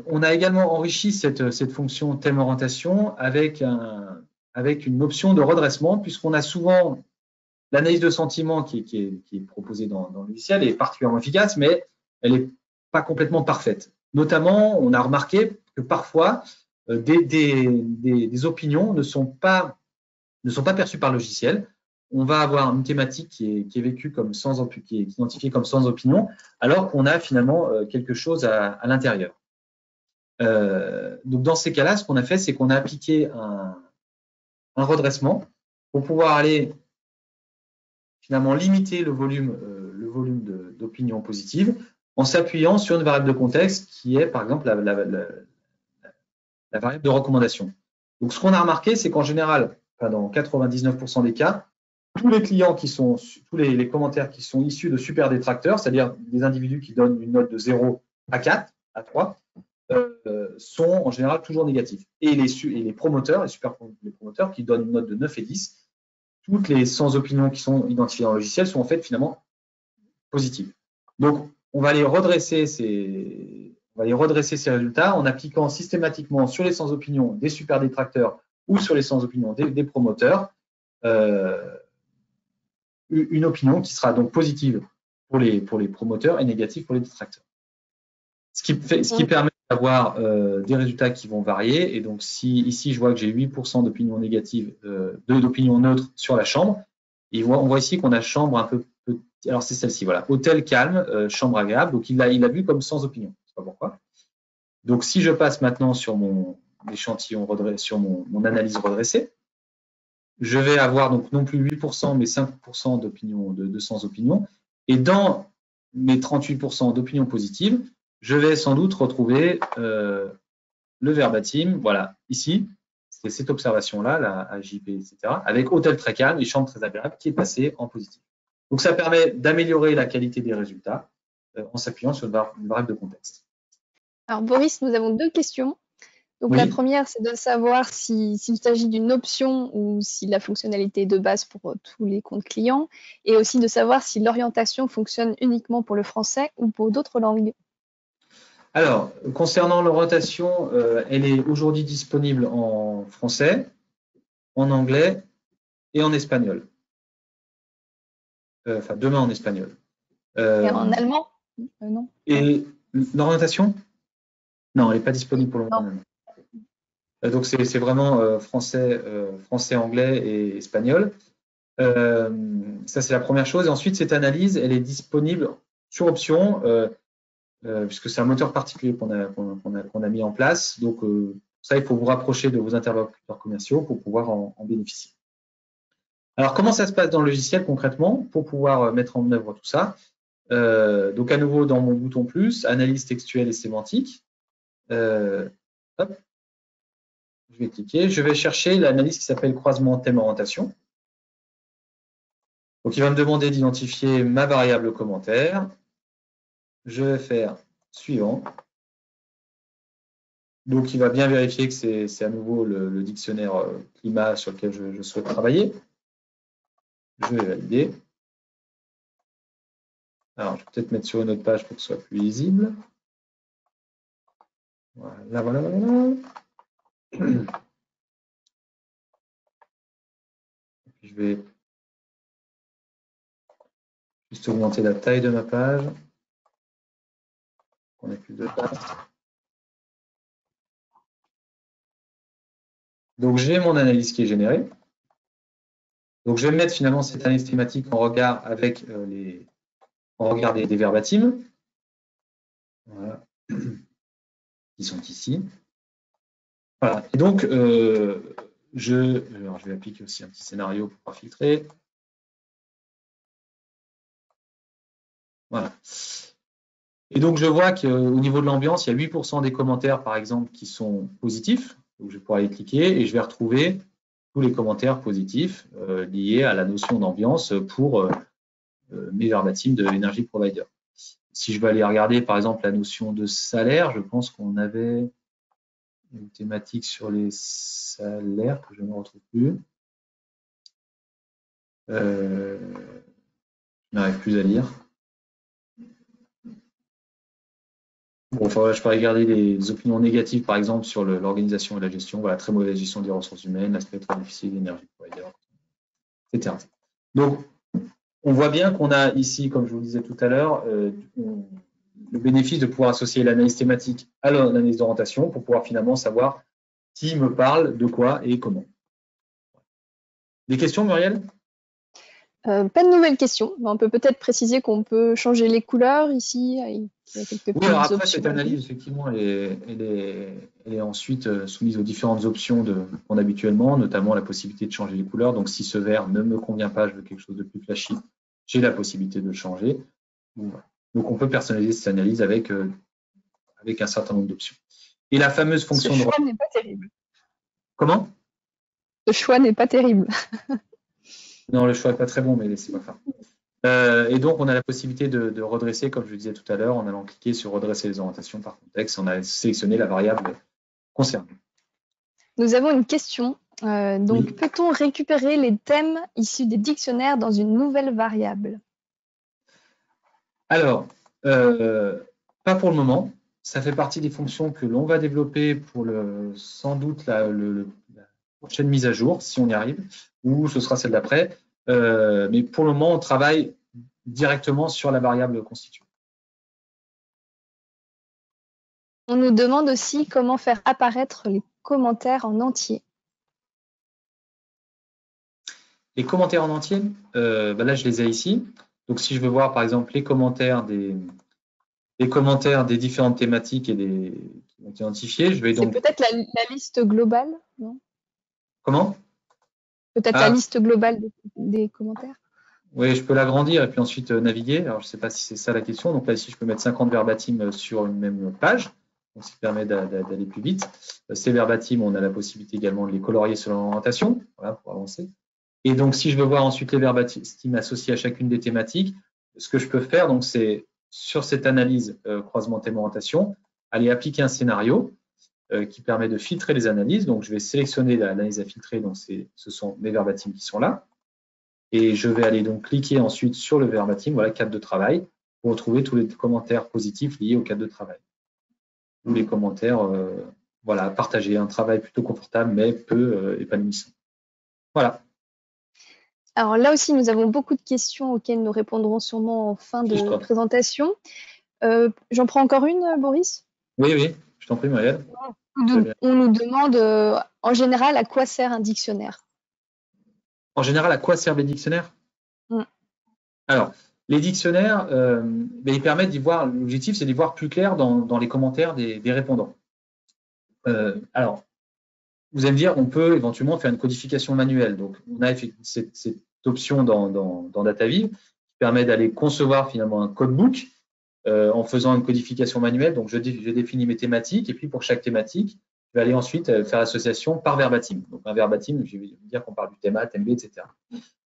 on a également enrichi cette fonction thème orientation avec une option de redressement, puisqu'on a souvent l'analyse de sentiment qui est proposée dans le logiciel est particulièrement efficace, mais elle n'est pas complètement parfaite. Notamment, on a remarqué que parfois, des opinions ne sont pas perçues par le logiciel. On va avoir une thématique qui est vécue comme qui est identifiée comme sans opinion, alors qu'on a finalement quelque chose à l'intérieur. Donc, dans ces cas-là, ce qu'on a fait, c'est qu'on a appliqué un redressement pour pouvoir aller finalement limiter le volume d'opinions positives en s'appuyant sur une variable de contexte qui est, par exemple, la variable de recommandation. Donc, ce qu'on a remarqué, c'est qu'en général, dans 99% des cas, tous les commentaires qui sont issus de super détracteurs, c'est-à-dire des individus qui donnent une note de 0 à 4, à 3, sont en général toujours négatifs. Et les promoteurs, les promoteurs qui donnent une note de 9 et 10, toutes les 100 opinions qui sont identifiées dans le logiciel sont en fait finalement positives. Donc, on va aller redresser ces résultats en appliquant systématiquement sur les 100 opinions des super détracteurs ou sur les 100 opinions des promoteurs une opinion qui sera donc positive pour les promoteurs et négative pour les détracteurs. Ce qui permet d'avoir des résultats qui vont varier. Et donc, si ici, je vois que j'ai 8% d'opinions négatives, d'opinions neutres sur la chambre, et on voit ici qu'on a chambre un peu petite. Alors, c'est celle-ci, voilà. Hôtel calme, chambre agréable. Donc, il l'a vu comme sans opinion. Je ne sais pas pourquoi. Donc, si je passe maintenant sur mon échantillon redressé, sur mon analyse redressée, je vais avoir donc non plus 8%, mais 5% d'opinions, de sans opinion. Et dans mes 38% d'opinions positives, je vais sans doute retrouver le verbatim, voilà, ici, c'est cette observation-là, la AJP, etc., avec hôtel très calme et chambre très agréable qui est passé en positif. Donc, ça permet d'améliorer la qualité des résultats en s'appuyant sur une variable de contexte. Alors, Boris, nous avons deux questions. Donc, oui. La première, c'est de savoir s'il s'agit d'une option ou si la fonctionnalité est de base pour tous les comptes clients, et aussi de savoir si l'orientation fonctionne uniquement pour le français ou pour d'autres langues. Alors, concernant l'orientation, elle est aujourd'hui disponible en français, en anglais et en espagnol. Enfin, demain en espagnol. Et en allemand non. Et l'orientation? Non, elle n'est pas disponible pour le moment. Donc, c'est vraiment français, anglais et espagnol. Ça, c'est la première chose. Et ensuite, cette analyse, elle est disponible sur option, puisque c'est un moteur particulier qu'on a mis en place. Donc, ça, il faut vous rapprocher de vos interlocuteurs commerciaux pour pouvoir en bénéficier. Alors, comment ça se passe dans le logiciel concrètement pour pouvoir mettre en œuvre tout ça? Donc, à nouveau, dans mon bouton plus, analyse textuelle et sémantique. Hop. Je vais cliquer. Je vais chercher l'analyse qui s'appelle croisement thème orientation. Donc, il va me demander d'identifier ma variable commentaire. Je vais faire suivant. Donc, il va bien vérifier que c'est à nouveau le dictionnaire climat sur lequel je souhaite travailler. Je vais valider. Alors, je vais peut-être mettre sur une autre page pour que ce soit plus lisible. Voilà. vais juste augmenter la taille de ma page. On a plus de place. Donc, j'ai mon analyse qui est générée. Donc, je vais mettre finalement cette analyse thématique en regard avec des verbatims. Voilà. Qui sont ici. Voilà. Et donc, je vais appliquer aussi un petit scénario pour pouvoir filtrer. Voilà. Et donc, je vois qu'au niveau de l'ambiance, il y a 8% des commentaires, par exemple, qui sont positifs. Donc, je vais pouvoir aller cliquer et je vais retrouver tous les commentaires positifs liés à la notion d'ambiance pour mes verbatims de Energy Provider. Si je vais aller regarder, par exemple, la notion de salaire, je pense qu'on avait une thématique sur les salaires que je ne retrouve plus. Je n'arrive plus à lire. Bon, enfin, je peux regarder les opinions négatives, par exemple, sur l'organisation et la gestion, voilà, très mauvaise gestion des ressources humaines, l'aspect très difficile d'énergie provider, etc. Donc, on voit bien qu'on a ici, comme je vous le disais tout à l'heure, le bénéfice de pouvoir associer l'analyse thématique à l'analyse d'orientation pour pouvoir finalement savoir qui me parle, de quoi et comment. Des questions, Muriel? Pas de nouvelles questions. On peut peut-être préciser qu'on peut changer les couleurs ici. Il y a quelques oui, alors petites après, options. cette analyse, effectivement, elle est ensuite soumise aux différentes options qu'on a habituellement, notamment la possibilité de changer les couleurs. Donc, si ce vert ne me convient pas, je veux quelque chose de plus flashy, j'ai la possibilité de le changer. Donc, on peut personnaliser cette analyse avec un certain nombre d'options. Et la fameuse fonction de... Ce choix n'est pas terrible. Comment? Ce choix n'est pas terrible. Non, le choix n'est pas très bon, mais c'est pas grave. Et donc, on a la possibilité de redresser, comme je le disais tout à l'heure, en allant cliquer sur redresser les orientations par contexte. On a sélectionné la variable concernée. Nous avons une question. Donc, oui. Peut-on récupérer les thèmes issus des dictionnaires dans une nouvelle variable? Alors, pas pour le moment. Ça fait partie des fonctions que l'on va développer pour sans doute la prochaine mise à jour, si on y arrive, ou ce sera celle d'après. Mais pour le moment, on travaille directement sur la variable constituée. On nous demande aussi comment faire apparaître les commentaires en entier. Les commentaires en entier, là, je les ai ici. Donc, si je veux voir, par exemple, les commentaires des différentes thématiques et qui ont été identifiés, je vais donc... C'est peut-être la liste globale, non? Comment? Peut-être la liste globale des commentaires? Oui, je peux l'agrandir et puis ensuite naviguer. Alors, je ne sais pas si c'est ça la question. Donc là, ici, je peux mettre 50 verbatims sur une même page, donc ce qui permet d'aller plus vite. Ces verbatims, on a la possibilité également de les colorier selon l'orientation, voilà, pour avancer. Et donc, si je veux voir ensuite les verbatims associés à chacune des thématiques, ce que je peux faire, donc, c'est sur cette analyse croisement thème-orientation, aller appliquer un scénario qui permet de filtrer les analyses. Donc, je vais sélectionner l'analyse à filtrer. Donc, ce sont mes verbatims qui sont là. Et je vais aller donc cliquer ensuite sur le verbatim, voilà, cadre de travail, pour retrouver tous les commentaires positifs liés au cadre de travail. Ou les commentaires, voilà, partagés, un travail plutôt confortable, mais peu épanouissant. Voilà. Alors là aussi, nous avons beaucoup de questions auxquelles nous répondrons sûrement en fin de présentation. J'en prends encore une, Boris? Oui, oui, je t'en prie, Marielle. On nous demande, en général, à quoi sert un dictionnaire? En général, à quoi servent les dictionnaires? Alors, les dictionnaires, ils permettent d'y voir, l'objectif, c'est d'y voir plus clair dans les commentaires des répondants. Alors, vous allez me dire, on peut éventuellement faire une codification manuelle. Donc, on a cette option dans DataViv qui permet d'aller concevoir finalement un codebook en faisant une codification manuelle. Donc, je définis mes thématiques et puis pour chaque thématique, je vais aller ensuite faire l'association par verbatim. Donc, un verbatim, je vais dire qu'on parle du thème A, thème B, etc.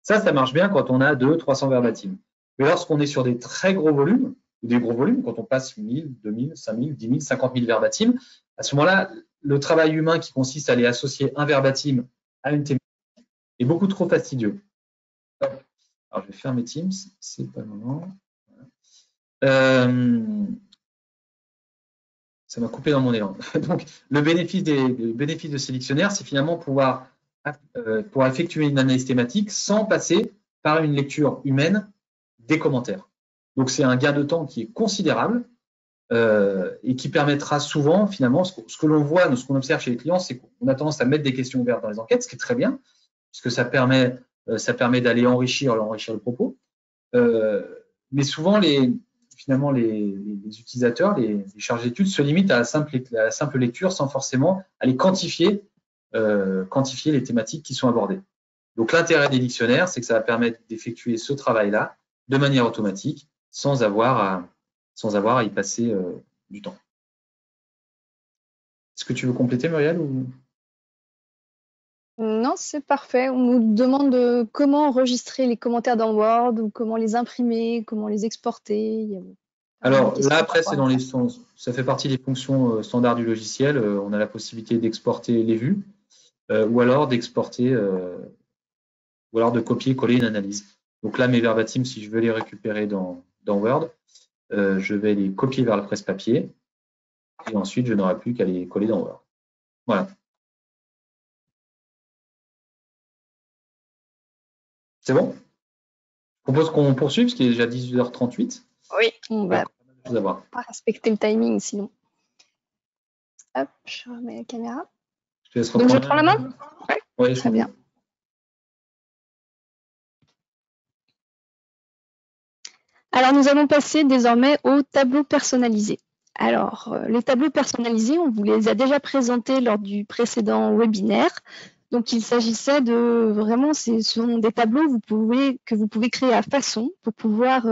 Ça marche bien quand on a 200-300 verbatims. Mais lorsqu'on est sur des très gros volumes, ou des gros volumes, quand on passe 1000, 2000, 5000, 10 000, 50 000 verbatims, à ce moment-là, le travail humain qui consiste à aller associer un verbatim à une thématique est beaucoup trop fastidieux. Alors, je vais fermer Teams, c'est pas le moment. Ça m'a coupé dans mon élan. Donc, le bénéfice de ces dictionnaires, c'est finalement pouvoir pour effectuer une analyse thématique sans passer par une lecture humaine des commentaires. Donc, c'est un gain de temps qui est considérable et qui permettra souvent, finalement, ce que l'on voit, ce qu'on observe chez les clients, c'est qu'on a tendance à mettre des questions ouvertes dans les enquêtes, ce qui est très bien, puisque ça permet d'aller enrichir le propos. Mais souvent, finalement, les utilisateurs, les chargés d'études se limitent à la simple lecture sans forcément aller quantifier les thématiques qui sont abordées. Donc, l'intérêt des dictionnaires, c'est que ça va permettre d'effectuer ce travail-là de manière automatique sans avoir à y passer du temps. Est-ce que tu veux compléter, Muriel ou... Non, c'est parfait. On nous demande comment enregistrer les commentaires dans Word ou comment les imprimer, comment les exporter. Alors là, après, ça fait partie des fonctions standards du logiciel. On a la possibilité d'exporter les vues ou alors d'exporter ou alors de copier-coller une analyse. Donc là, mes verbatims, si je veux les récupérer dans Word, je vais les copier vers le presse-papier et ensuite, je n'aurai plus qu'à les coller dans Word. Voilà. C'est bon? Je propose qu'on poursuive, parce qu'il est déjà 18h38. Oui, on va pas respecter le timing sinon. Hop, je remets la caméra. Donc je prends la main? Oui, très bien. Alors nous allons passer désormais au tableau personnalisé. Alors les tableaux personnalisés, on vous les a déjà présentés lors du précédent webinaire. Donc, il s'agissait de vraiment, ce sont des tableaux que vous pouvez créer à façon pour pouvoir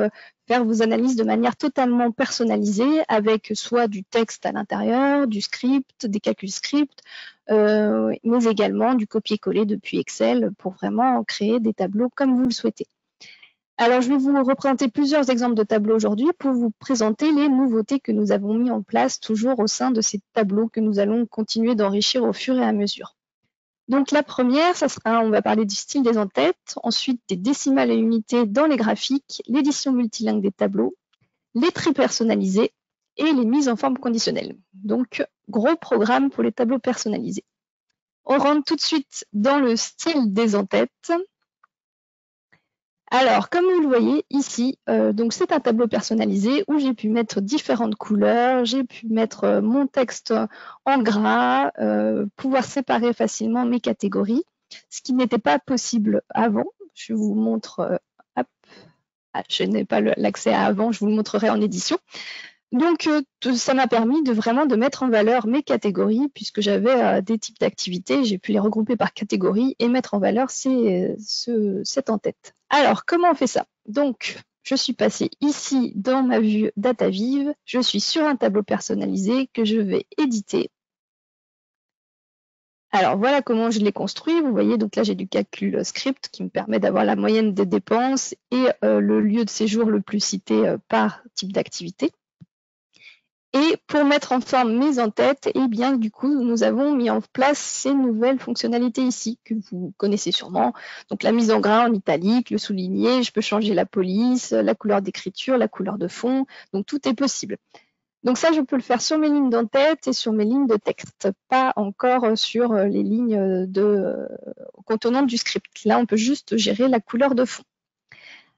faire vos analyses de manière totalement personnalisée avec soit du texte à l'intérieur, du script, des calculs scripts, mais également du copier-coller depuis Excel pour vraiment créer des tableaux comme vous le souhaitez. Alors, je vais vous représenter plusieurs exemples de tableaux aujourd'hui pour vous présenter les nouveautés que nous avons mis en place toujours au sein de ces tableaux que nous allons continuer d'enrichir au fur et à mesure. Donc la première, on va parler du style des en-têtes, ensuite des décimales et unités dans les graphiques, l'édition multilingue des tableaux, les traits personnalisés et les mises en forme conditionnelle. Donc gros programme pour les tableaux personnalisés. On rentre tout de suite dans le style des en-têtes. Alors, comme vous le voyez ici, donc c'est un tableau personnalisé où j'ai pu mettre différentes couleurs, j'ai pu mettre mon texte en gras, pouvoir séparer facilement mes catégories, ce qui n'était pas possible avant. Je vous montre, hop, je n'ai pas l'accès à avant, je vous le montrerai en édition. Donc, ça m'a permis de mettre en valeur mes catégories, puisque j'avais des types d'activités, j'ai pu les regrouper par catégorie et mettre en valeur cette en-tête. Alors, comment on fait ça? Donc, je suis passée ici dans ma vue DataVive, je suis sur un tableau personnalisé que je vais éditer. Alors, voilà comment je l'ai construit. Vous voyez, donc là, j'ai du calcul script qui me permet d'avoir la moyenne des dépenses et le lieu de séjour le plus cité par type d'activité. Et pour mettre en forme mes en-têtes, eh bien, du coup, nous avons mis en place ces nouvelles fonctionnalités ici que vous connaissez sûrement. Donc, la mise en gras en italique, le souligné, je peux changer la police, la couleur d'écriture, la couleur de fond. Donc, tout est possible. Donc, ça, je peux le faire sur mes lignes d'en-tête et sur mes lignes de texte, pas encore sur les lignes contenantes du script. Là, on peut juste gérer la couleur de fond.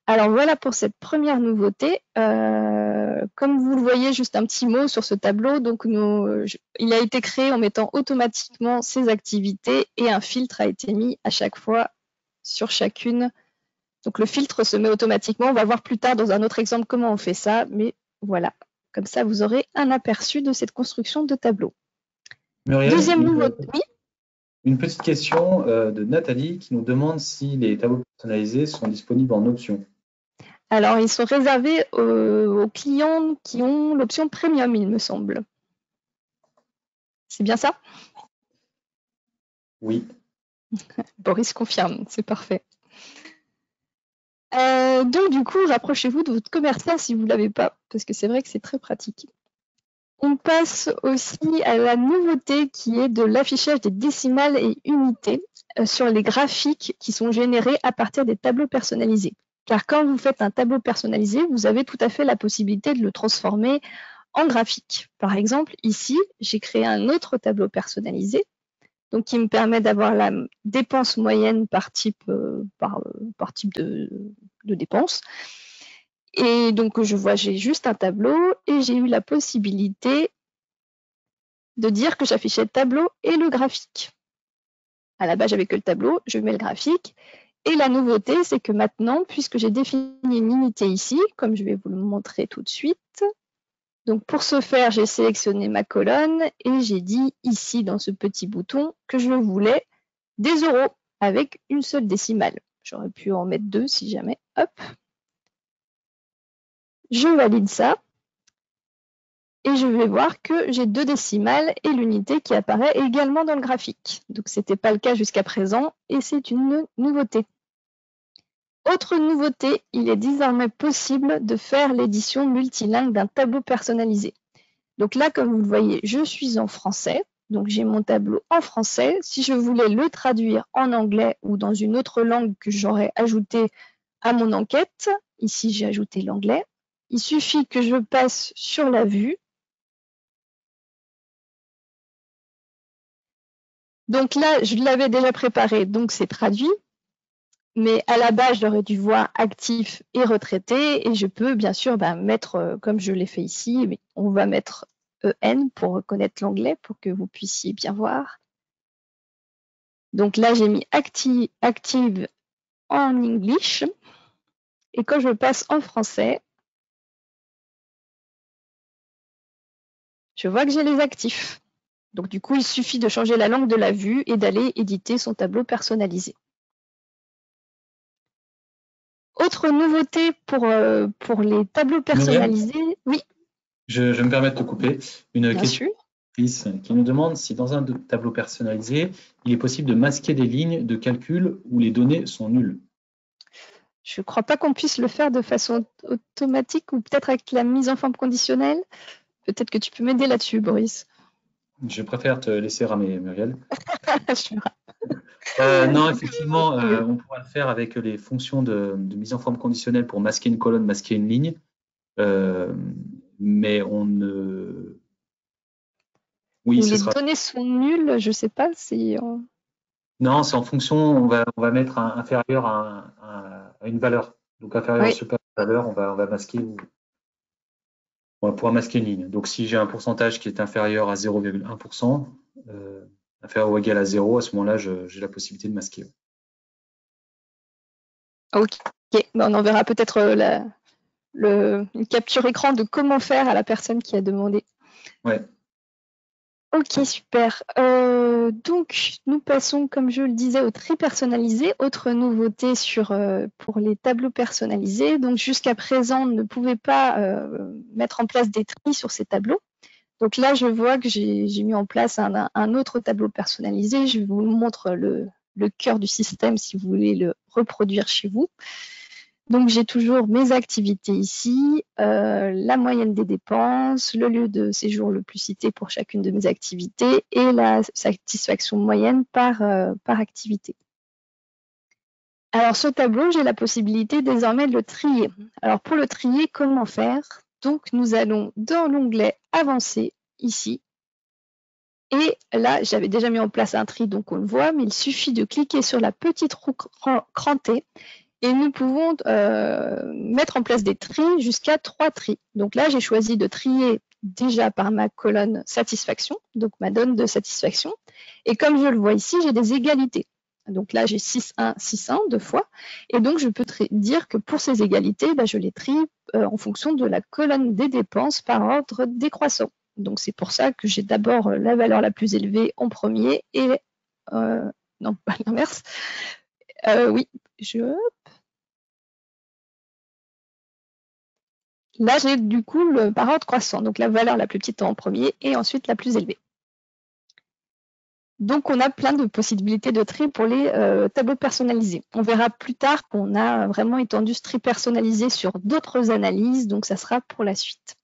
Alors voilà pour cette première nouveauté. Comme vous le voyez, juste un petit mot sur ce tableau. Donc, il a été créé en mettant automatiquement ces activités et un filtre a été mis à chaque fois sur chacune. Donc, le filtre se met automatiquement. On va voir plus tard dans un autre exemple comment on fait ça. Mais voilà, comme ça, vous aurez un aperçu de cette construction de tableau. Muriel, deuxième nouveauté. Oui. Une petite question de Nathalie qui nous demande si les tableaux personnalisés sont disponibles en option. Alors, ils sont réservés aux clients qui ont l'option Premium, il me semble. C'est bien ça? Oui. Boris confirme, c'est parfait. Donc, du coup, rapprochez-vous de votre commercial si vous ne l'avez pas, parce que c'est vrai que c'est très pratique. On passe aussi à la nouveauté qui est de l'affichage des décimales et unités sur les graphiques qui sont générés à partir des tableaux personnalisés. Car quand vous faites un tableau personnalisé, vous avez tout à fait la possibilité de le transformer en graphique. Par exemple, ici, j'ai créé un autre tableau personnalisé. donc qui me permet d'avoir la dépense moyenne par type, type de dépense. Et donc, je vois, j'ai juste un tableau et j'ai eu la possibilité de dire que j'affichais le tableau et le graphique. À la base, j'avais que le tableau, je mets le graphique. Et la nouveauté, c'est que maintenant, puisque j'ai défini une unité ici, comme je vais vous le montrer tout de suite, donc pour ce faire, j'ai sélectionné ma colonne et j'ai dit ici dans ce petit bouton que je voulais des euros avec une seule décimale. J'aurais pu en mettre 2 si jamais. Hop. Je valide ça. Et je vais voir que j'ai 2 décimales et l'unité qui apparaît également dans le graphique. Donc, ce n'était pas le cas jusqu'à présent et c'est une nouveauté. Autre nouveauté, il est désormais possible de faire l'édition multilingue d'un tableau personnalisé. Donc là, comme vous le voyez, je suis en français. Donc, j'ai mon tableau en français. Si je voulais le traduire en anglais ou dans une autre langue que j'aurais ajoutée à mon enquête, ici, j'ai ajouté l'anglais. Il suffit que je passe sur la vue. Donc là, je l'avais déjà préparé, donc c'est traduit. Mais à la base, j'aurais dû voir actif et retraité. Et je peux bien sûr mettre, comme je l'ai fait ici, mais on va mettre EN pour reconnaître l'anglais, pour que vous puissiez bien voir. Donc là, j'ai mis active en English. Et quand je passe en français, je vois que j'ai les actifs. Donc du coup, il suffit de changer la langue de la vue et d'aller éditer son tableau personnalisé. Autre nouveauté pour les tableaux personnalisés, oui. Je me permets de te couper. Une Bien question sûr. qui nous demande si dans un tableau personnalisé, il est possible de masquer des lignes de calcul où les données sont nulles. Je ne crois pas qu'on puisse le faire de façon automatique ou peut-être avec la mise en forme conditionnelle. Peut-être que tu peux m'aider là-dessus, Boris. Je préfère te laisser ramer, Muriel. Je Non, effectivement, on pourra le faire avec les fonctions de mise en forme conditionnelle pour masquer une colonne, masquer une ligne. Mais on ne. Oui, Ou ce les sera. données sont nulles, je ne sais pas si. Non, c'est en fonction, on va mettre inférieur à une valeur. Donc inférieur ou Oui. supérieur à une valeur, on va masquer on va pouvoir masquer une ligne. Donc si j'ai un pourcentage qui est inférieur à 0,1%, inférieur ou égal à 0, à ce moment-là, j'ai la possibilité de masquer. Ok. On enverra peut-être une capture écran de comment faire à la personne qui a demandé. Ouais. Ok, super. Donc, nous passons, comme je le disais, au tri personnalisé. Autre nouveauté pour les tableaux personnalisés. Donc, jusqu'à présent, on ne pouvait pas mettre en place des tris sur ces tableaux. Donc là, je vois que j'ai mis en place un autre tableau personnalisé. Je vous montre le cœur du système si vous voulez le reproduire chez vous. Donc, j'ai toujours mes activités ici, la moyenne des dépenses, le lieu de séjour le plus cité pour chacune de mes activités et la satisfaction moyenne par activité. Alors, ce tableau, j'ai la possibilité désormais de le trier. Alors, pour le trier, comment faire? Donc, nous allons dans l'onglet Avancé, ici. Et là, j'avais déjà mis en place un tri, donc on le voit, mais il suffit de cliquer sur la petite roue crantée et nous pouvons mettre en place des tris jusqu'à 3 tris. Donc là, j'ai choisi de trier déjà par ma colonne satisfaction, donc ma donne de satisfaction. Et comme je le vois ici, j'ai des égalités. Donc là, j'ai 6-1, 6-1 deux fois. Et donc, je peux dire que pour ces égalités, je les trie en fonction de la colonne des dépenses par ordre décroissant. Donc, c'est pour ça que j'ai d'abord la valeur la plus élevée en premier et non, pas l'inverse. Oui, là, j'ai du coup par ordre croissant, donc la valeur la plus petite en premier et ensuite la plus élevée. Donc, on a plein de possibilités de tri pour les tableaux personnalisés. On verra plus tard qu'on a vraiment étendu ce tri personnalisé sur d'autres analyses, donc ça sera pour la suite.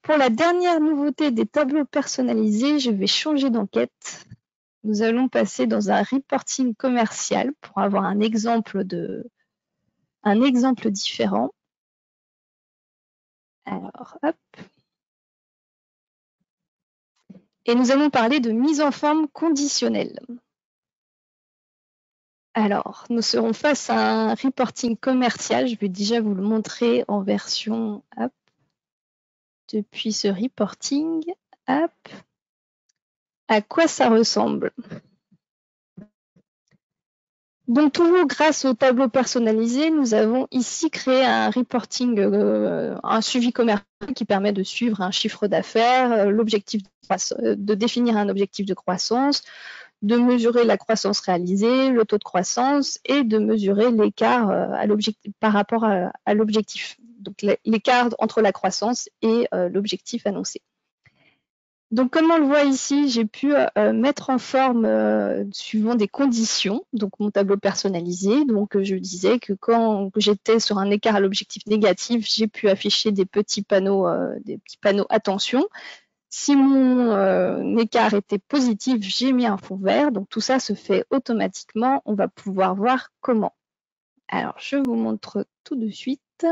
Pour la dernière nouveauté des tableaux personnalisés, je vais changer d'enquête. Nous allons passer dans un reporting commercial pour avoir un exemple différent. Alors, hop. Et nous allons parler de mise en forme conditionnelle. Alors, nous serons face à un reporting commercial. Je vais déjà vous le montrer en version app. Depuis ce reporting app, à quoi ça ressemble? Donc, toujours grâce au tableau personnalisé, nous avons ici créé un reporting, un suivi commercial qui permet de suivre un chiffre d'affaires, l'objectif de définir un objectif de croissance, de mesurer la croissance réalisée, le taux de croissance et de mesurer l'écart par rapport à l'objectif. Donc, l'écart entre la croissance et l'objectif annoncé. Donc, comme on le voit ici, j'ai pu mettre en forme suivant des conditions, donc mon tableau personnalisé. Donc, je disais que quand j'étais sur un écart à l'objectif négatif, j'ai pu afficher des petits panneaux attention. Si mon écart était positif, j'ai mis un fond vert. Donc, tout ça se fait automatiquement. On va pouvoir voir comment. Alors, je vous montre tout de suite.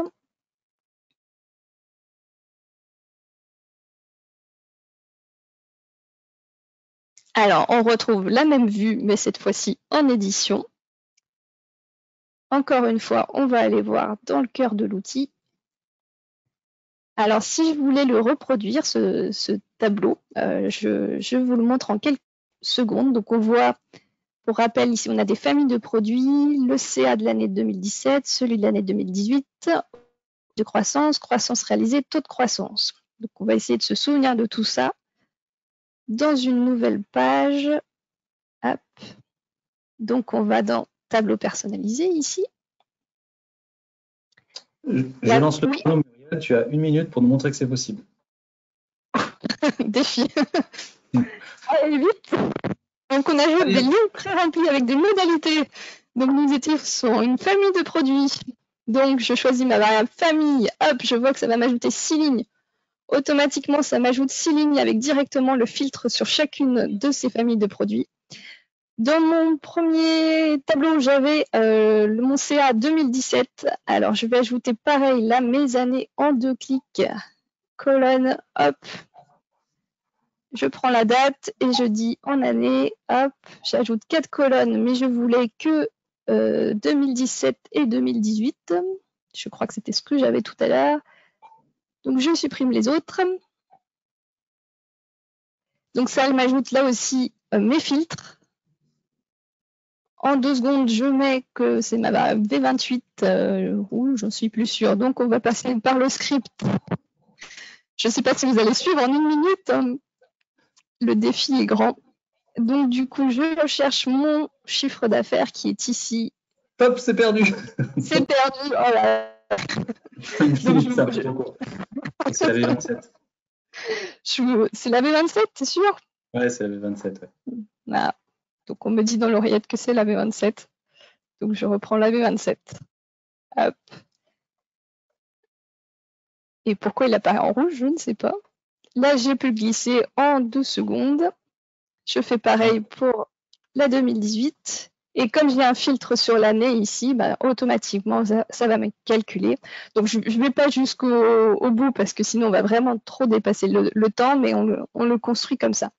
Alors, on retrouve la même vue, mais cette fois-ci en édition. Encore une fois, on va aller voir dans le cœur de l'outil. Alors, si je voulais le reproduire, ce tableau, je vous le montre en quelques secondes. Donc, on voit, pour rappel, ici, on a des familles de produits, le CA de l'année 2017, celui de l'année 2018, de croissance, croissance réalisée, taux de croissance. Donc, on va essayer de se souvenir de tout ça dans une nouvelle page. Hop. Donc, on va dans tableau personnalisé ici. Je lance le chrono, Muriel. Tu as 1 minute pour nous montrer que c'est possible. Défi. Allez, vite. Donc, on ajoute des lignes très remplis avec des modalités. Donc, nous étions sur une famille de produits. Donc, je choisis ma variable famille. Hop, je vois que ça va m'ajouter 6 lignes. Automatiquement, ça m'ajoute 6 lignes avec directement le filtre sur chacune de ces familles de produits. Dans mon premier tableau, j'avais mon CA 2017. Alors, je vais ajouter pareil là mes années en 2 clics. Colonne, hop. Je prends la date et je dis en année, hop. J'ajoute 4 colonnes, mais je voulais que 2017 et 2018. Je crois que c'était ce que j'avais tout à l'heure. Donc, je supprime les autres. Donc, ça m'ajoute là aussi mes filtres. En 2 secondes, je mets que c'est ma V28 rouge, j'en suis plus sûre. Donc, on va passer par le script. Je ne sais pas si vous allez suivre en 1 minute. Hein. Le défi est grand. Donc, du coup, je recherche mon chiffre d'affaires qui est ici. Hop, c'est perdu. C'est perdu. Oh là. C'est la V27. C'est la V27, t'es sûr? Ouais, c'est la V27. Ouais. Ah. Donc, on me dit dans l'oreillette que c'est la V27. Donc, je reprends la V27. Hop. Et pourquoi il apparaît en rouge, je ne sais pas. Là, j'ai pu glisser en 2 secondes. Je fais pareil pour la 2018. Et comme j'ai un filtre sur l'année ici, automatiquement, ça va me calculer. Donc, je ne vais pas jusqu'au bout parce que sinon, on va vraiment trop dépasser le temps, mais on le construit comme ça.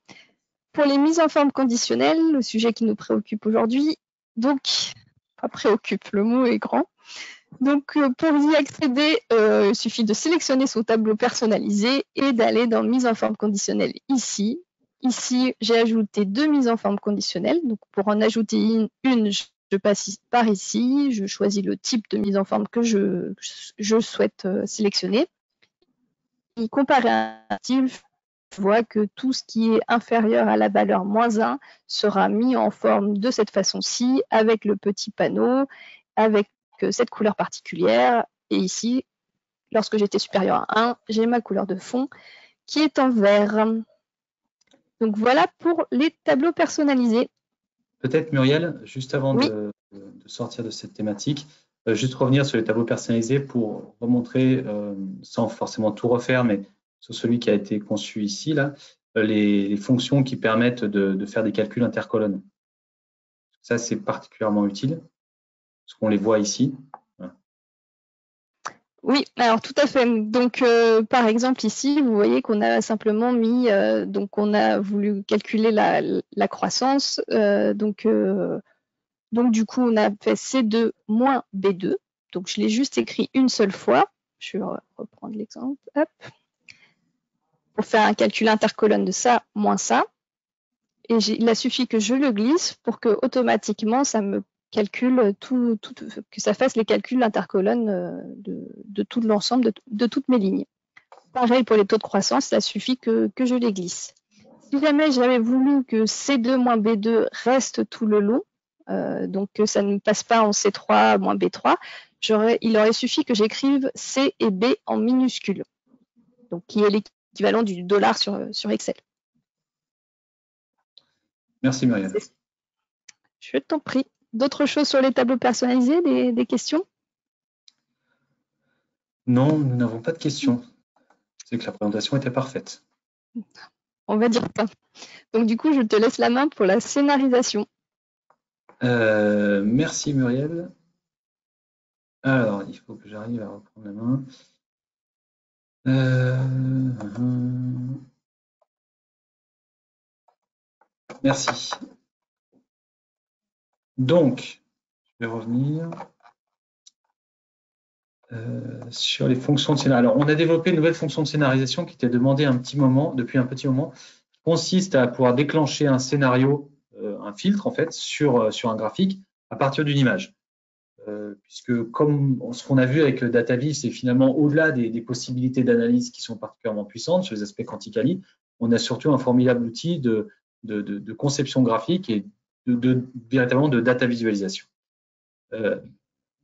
Pour les mises en forme conditionnelles, le sujet qui nous préoccupe aujourd'hui, donc, pas préoccupe, le mot est grand. Donc, pour y accéder, il suffit de sélectionner son tableau personnalisé et d'aller dans mise en forme conditionnelle ici. Ici, j'ai ajouté 2 mises en forme conditionnelles. Donc, pour en ajouter une, je passe par ici. Je choisis le type de mise en forme que je souhaite sélectionner. Et comparatif, je vois que tout ce qui est inférieur à la valeur -1 sera mis en forme de cette façon-ci, avec le petit panneau, avec cette couleur particulière. Et ici, lorsque j'étais supérieur à 1, j'ai ma couleur de fond qui est en vert. Donc voilà pour les tableaux personnalisés. Peut-être Muriel, juste avant de sortir de cette thématique, juste revenir sur les tableaux personnalisés pour remontrer, sans forcément tout refaire, mais sur celui qui a été conçu ici, là, les fonctions qui permettent de faire des calculs intercolonnes. Ça, c'est particulièrement utile, parce qu'on les voit ici. Oui, alors tout à fait. Donc, par exemple, ici, vous voyez qu'on a simplement mis, donc on a voulu calculer la croissance. Donc, du coup, on a fait C2 moins B2. Donc, je l'ai juste écrit une seule fois. Je vais reprendre l'exemple. Hop. Pour faire un calcul intercolonne de ça moins ça. Et il a suffi que je le glisse pour que automatiquement ça me calcule que ça fasse les calculs intercolonnes de tout l'ensemble de toutes mes lignes. Pareil pour les taux de croissance, il suffit que je les glisse. Si jamais j'avais voulu que C2 moins B2 reste tout le long, donc que ça ne passe pas en C3 moins B3, il aurait suffi que j'écrive C et B en minuscules, donc qui est l'équivalent du dollar sur Excel. Merci Muriel. Je t'en prie. D'autres choses sur les tableaux personnalisés, des questions? Non, nous n'avons pas de questions. C'est que la présentation était parfaite. On va dire ça. Donc du coup, je te laisse la main pour la scénarisation. Merci Muriel. Alors, il faut que j'arrive à reprendre la main. Merci. Donc, je vais revenir sur les fonctions de scénarisation. Alors, on a développé une nouvelle fonction de scénarisation qui était demandée depuis un petit moment, qui consiste à pouvoir déclencher un scénario, un filtre en fait, sur un graphique à partir d'une image. Puisque comme ce qu'on a vu avec DataVis, c'est finalement au-delà des possibilités d'analyse qui sont particulièrement puissantes sur les aspects quanticali, on a surtout un formidable outil de conception graphique et véritablement de data visualisation.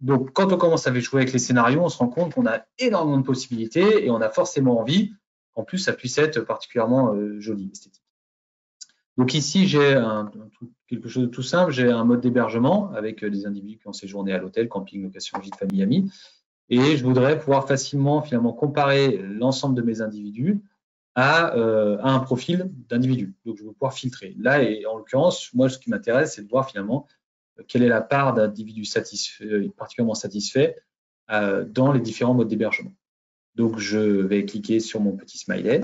Donc, quand on commence à jouer avec les scénarios, on se rend compte qu'on a énormément de possibilités et on a forcément envie qu'en plus ça puisse être particulièrement joli, esthétique. Donc ici, j'ai quelque chose de tout simple, j'ai un mode d'hébergement avec des individus qui ont séjourné à l'hôtel, camping, location, gîte, famille, amis. Et je voudrais pouvoir facilement finalement comparer l'ensemble de mes individus à un profil d'individu. Donc je vais pouvoir filtrer. Là, et en l'occurrence, moi, ce qui m'intéresse, c'est de voir finalement quelle est la part d'individus particulièrement satisfaits dans les différents modes d'hébergement. Donc je vais cliquer sur mon petit smiley,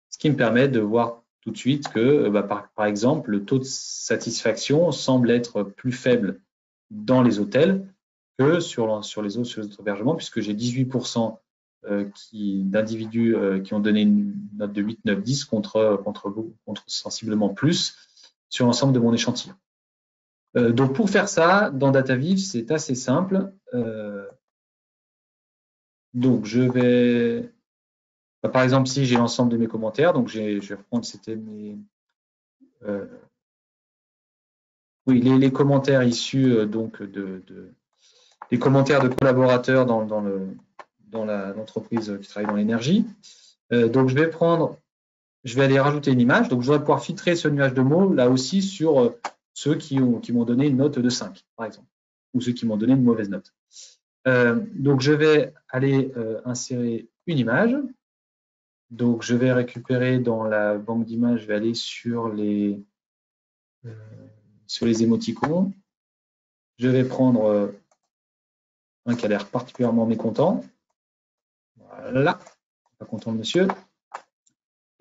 ce qui me permet de voir tout de suite que, par exemple, le taux de satisfaction semble être plus faible dans les hôtels que sur les autres hébergements, puisque j'ai 18% d'individus qui ont donné une note de 8, 9, 10 contre sensiblement plus sur l'ensemble de mon échantillon. Donc pour faire ça, dans DataVis, c'est assez simple. Donc je vais... Par exemple, si j'ai l'ensemble de mes commentaires, donc je vais reprendre, c'était mes... oui, les commentaires issus donc des commentaires de collaborateurs dans l'entreprise qui travaille dans l'énergie. Donc je vais aller rajouter une image. Donc je vais pouvoir filtrer ce nuage de mots là aussi sur ceux qui m'ont donné une note de 5, par exemple, ou ceux qui m'ont donné une mauvaise note. Donc je vais aller insérer une image. Donc, je vais récupérer dans la banque d'images, je vais aller sur les émoticônes. Je vais prendre un qui a l'air particulièrement mécontent. Voilà, pas content le monsieur.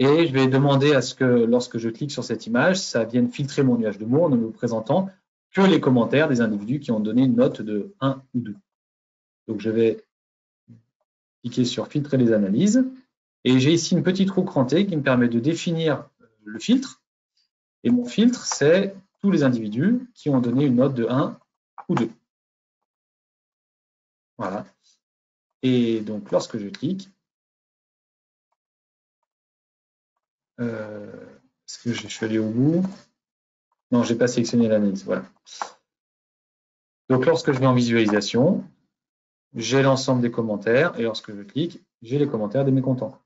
Et je vais demander à ce que, lorsque je clique sur cette image, ça vienne filtrer mon nuage de mots en ne me présentant que les commentaires des individus qui ont donné une note de 1 ou 2. Donc, je vais cliquer sur filtrer les analyses. Et j'ai ici une petite roue crantée qui me permet de définir le filtre. Et mon filtre, c'est tous les individus qui ont donné une note de 1 ou 2. Voilà. Et donc, lorsque je clique, est-ce que je suis allé au bout? Non, je n'ai pas sélectionné l'analyse. Voilà. Donc, lorsque je vais en visualisation, j'ai l'ensemble des commentaires. Et lorsque je clique, j'ai les commentaires des mécontents.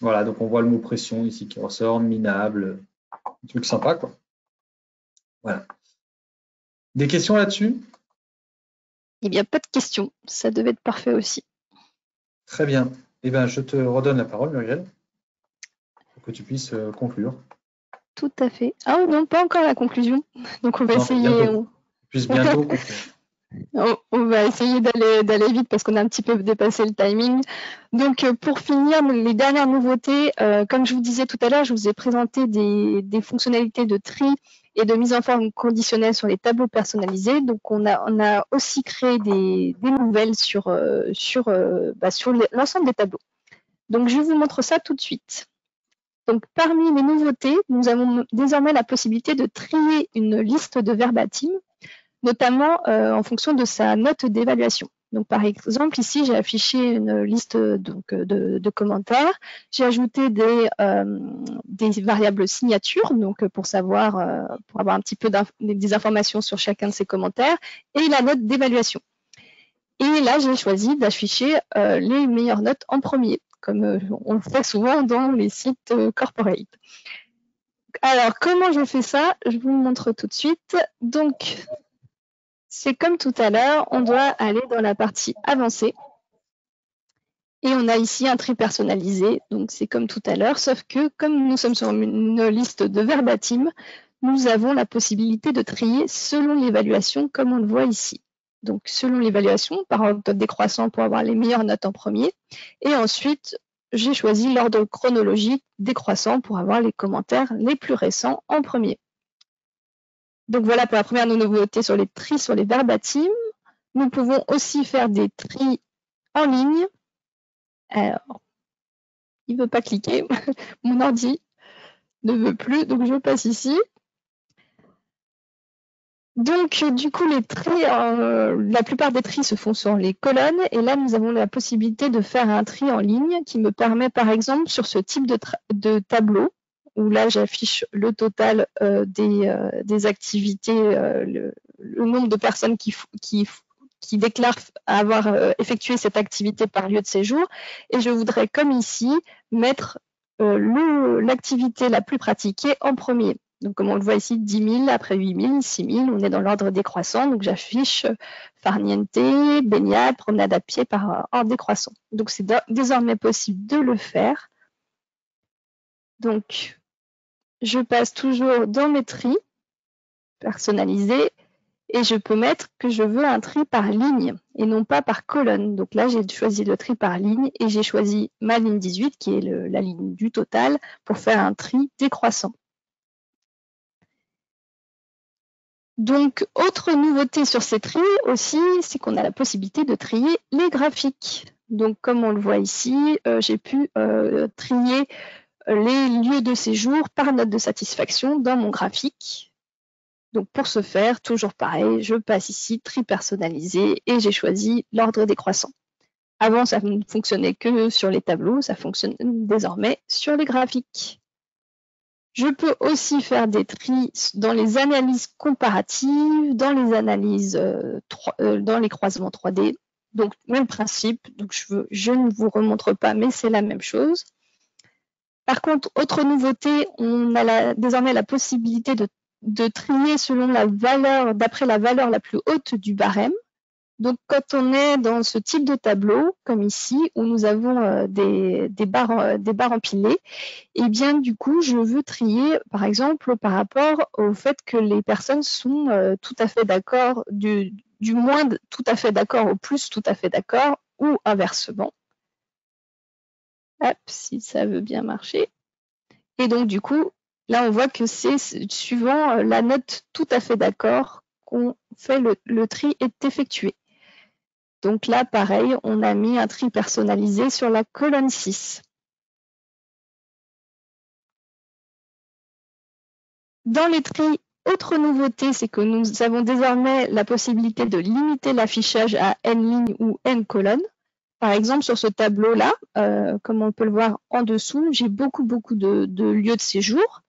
Voilà, donc on voit le mot pression ici qui ressort, minable, un truc sympa, quoi. Voilà. Des questions là-dessus? Il n'y a pas de questions. Ça devait être parfait aussi. Très bien. Eh bien, je te redonne la parole, Muriel, pour que tu puisses conclure. Tout à fait. Ah non, pas encore la conclusion. Donc on va essayer. Bientôt conclure. On va essayer d'aller vite parce qu'on a un petit peu dépassé le timing. Donc, pour finir, les dernières nouveautés, comme je vous disais tout à l'heure, je vous ai présenté des fonctionnalités de tri et de mise en forme conditionnelle sur les tableaux personnalisés. Donc, on a aussi créé des nouvelles sur l'ensemble des tableaux. Donc, je vous montre ça tout de suite. Donc, parmi les nouveautés, nous avons désormais la possibilité de trier une liste de verbatim, notamment en fonction de sa note d'évaluation. Donc, par exemple, ici, j'ai affiché une liste de commentaires. J'ai ajouté des variables signatures, donc pour savoir, pour avoir un petit peu des informations sur chacun de ces commentaires, et la note d'évaluation. Et là, j'ai choisi d'afficher les meilleures notes en premier, comme on le fait souvent dans les sites corporate. Alors, comment je fais ça? Je vous le montre tout de suite. Donc, c'est comme tout à l'heure, on doit aller dans la partie avancée. Et on a ici un tri personnalisé, donc c'est comme tout à l'heure, sauf que comme nous sommes sur une liste de verbatim, nous avons la possibilité de trier selon l'évaluation, comme on le voit ici. Donc selon l'évaluation, par ordre décroissant pour avoir les meilleures notes en premier. Et ensuite, j'ai choisi l'ordre chronologique décroissant pour avoir les commentaires les plus récents en premier. Donc voilà pour la première nouveauté sur les tris sur les verbatim. Nous pouvons aussi faire des tris en ligne. Alors, il ne veut pas cliquer. Mon ordi ne veut plus, donc je passe ici. Donc, du coup, les tris, la plupart des tris se font sur les colonnes. Et là, nous avons la possibilité de faire un tri en ligne qui me permet, par exemple, sur ce type de tableau, où là, j'affiche le total des activités, le nombre de personnes qui déclarent avoir effectué cette activité par lieu de séjour. Et je voudrais, comme ici, mettre l'activité la plus pratiquée en premier. Donc, comme on le voit ici, 10 000, après 8 000, 6 000, on est dans l'ordre décroissant. Donc, j'affiche farniente, baignade, promenade à pied par ordre décroissant. Donc, c'est désormais possible de le faire. Donc, je passe toujours dans mes tris personnalisés et je peux mettre que je veux un tri par ligne et non pas par colonne. Donc là, j'ai choisi le tri par ligne et j'ai choisi ma ligne 18 qui est la ligne du total pour faire un tri décroissant. Donc, autre nouveauté sur ces tris aussi, c'est qu'on a la possibilité de trier les graphiques. Donc, comme on le voit ici, j'ai pu trier les lieux de séjour par note de satisfaction dans mon graphique. Donc, pour ce faire, toujours pareil, je passe ici, tri personnalisé, et j'ai choisi l'ordre décroissant. Avant, ça ne fonctionnait que sur les tableaux, ça fonctionne désormais sur les graphiques. Je peux aussi faire des tris dans les analyses comparatives, dans les analyses, dans les croisements 3D. Donc, même principe. Donc, je ne vous remontre pas, mais c'est la même chose. Par contre, autre nouveauté, on a désormais la possibilité de trier selon la valeur, d'après la valeur la plus haute du barème. Donc, quand on est dans ce type de tableau, comme ici, où nous avons des barres empilées, et bien du coup, je veux trier, par exemple, par rapport au fait que les personnes sont tout à fait d'accord, du moins tout à fait d'accord au plus tout à fait d'accord, ou inversement. Hop, si ça veut bien marcher. Et donc, du coup, là, on voit que c'est suivant la note tout à fait d'accord qu'on fait le tri est effectué. Donc là, pareil, on a mis un tri personnalisé sur la colonne 6. Dans les tris, autre nouveauté, c'est que nous avons désormais la possibilité de limiter l'affichage à n lignes ou n colonnes. Par exemple, sur ce tableau-là, comme on peut le voir en dessous, j'ai beaucoup de lieux de séjour.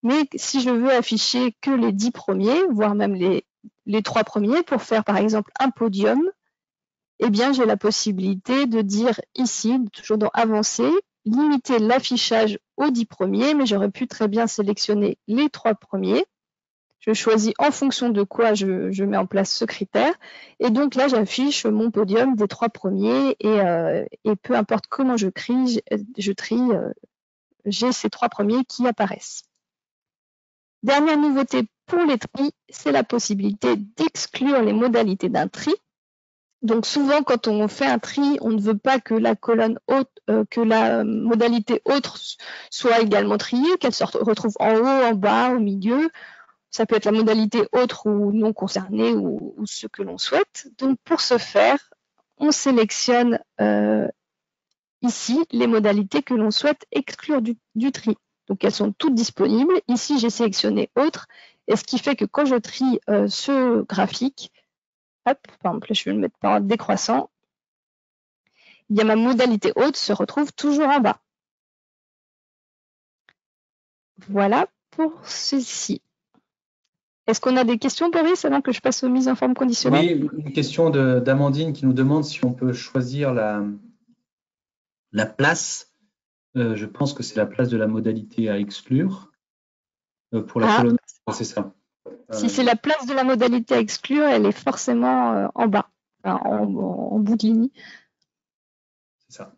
Mais si je veux afficher que les 10 premiers, voire même les 3 premiers, pour faire par exemple un podium, eh bien, j'ai la possibilité de dire ici, toujours dans Avancer, limiter l'affichage aux 10 premiers, mais j'aurais pu très bien sélectionner les 3 premiers. Je choisis en fonction de quoi je mets en place ce critère. Et donc là, j'affiche mon podium des 3 premiers et peu importe comment je trie, j'ai ces 3 premiers qui apparaissent. Dernière nouveauté pour les tris, c'est la possibilité d'exclure les modalités d'un tri. Donc souvent, quand on fait un tri, on ne veut pas que la colonne haute, que la modalité autre soit également triée, qu'elle se retrouve en haut, en bas, au milieu. Ça peut être la modalité autre ou non concernée ou ce que l'on souhaite. Donc pour ce faire, on sélectionne ici les modalités que l'on souhaite exclure du tri. Donc elles sont toutes disponibles. Ici, j'ai sélectionné autre, et ce qui fait que quand je trie ce graphique, hop, par exemple, je vais le mettre par ordre décroissant, eh bien, ma modalité haute se retrouve toujours en bas. Voilà pour ceci. Est-ce qu'on a des questions, Boris, avant que je passe aux mises en forme conditionnelles? Oui, une question d'Amandine qui nous demande si on peut choisir la place. Je pense que c'est la place de la modalité à exclure pour la colonne. C'est ça. Si c'est la place de la modalité à exclure, elle est forcément en bas, enfin, en bout de ligne. C'est ça.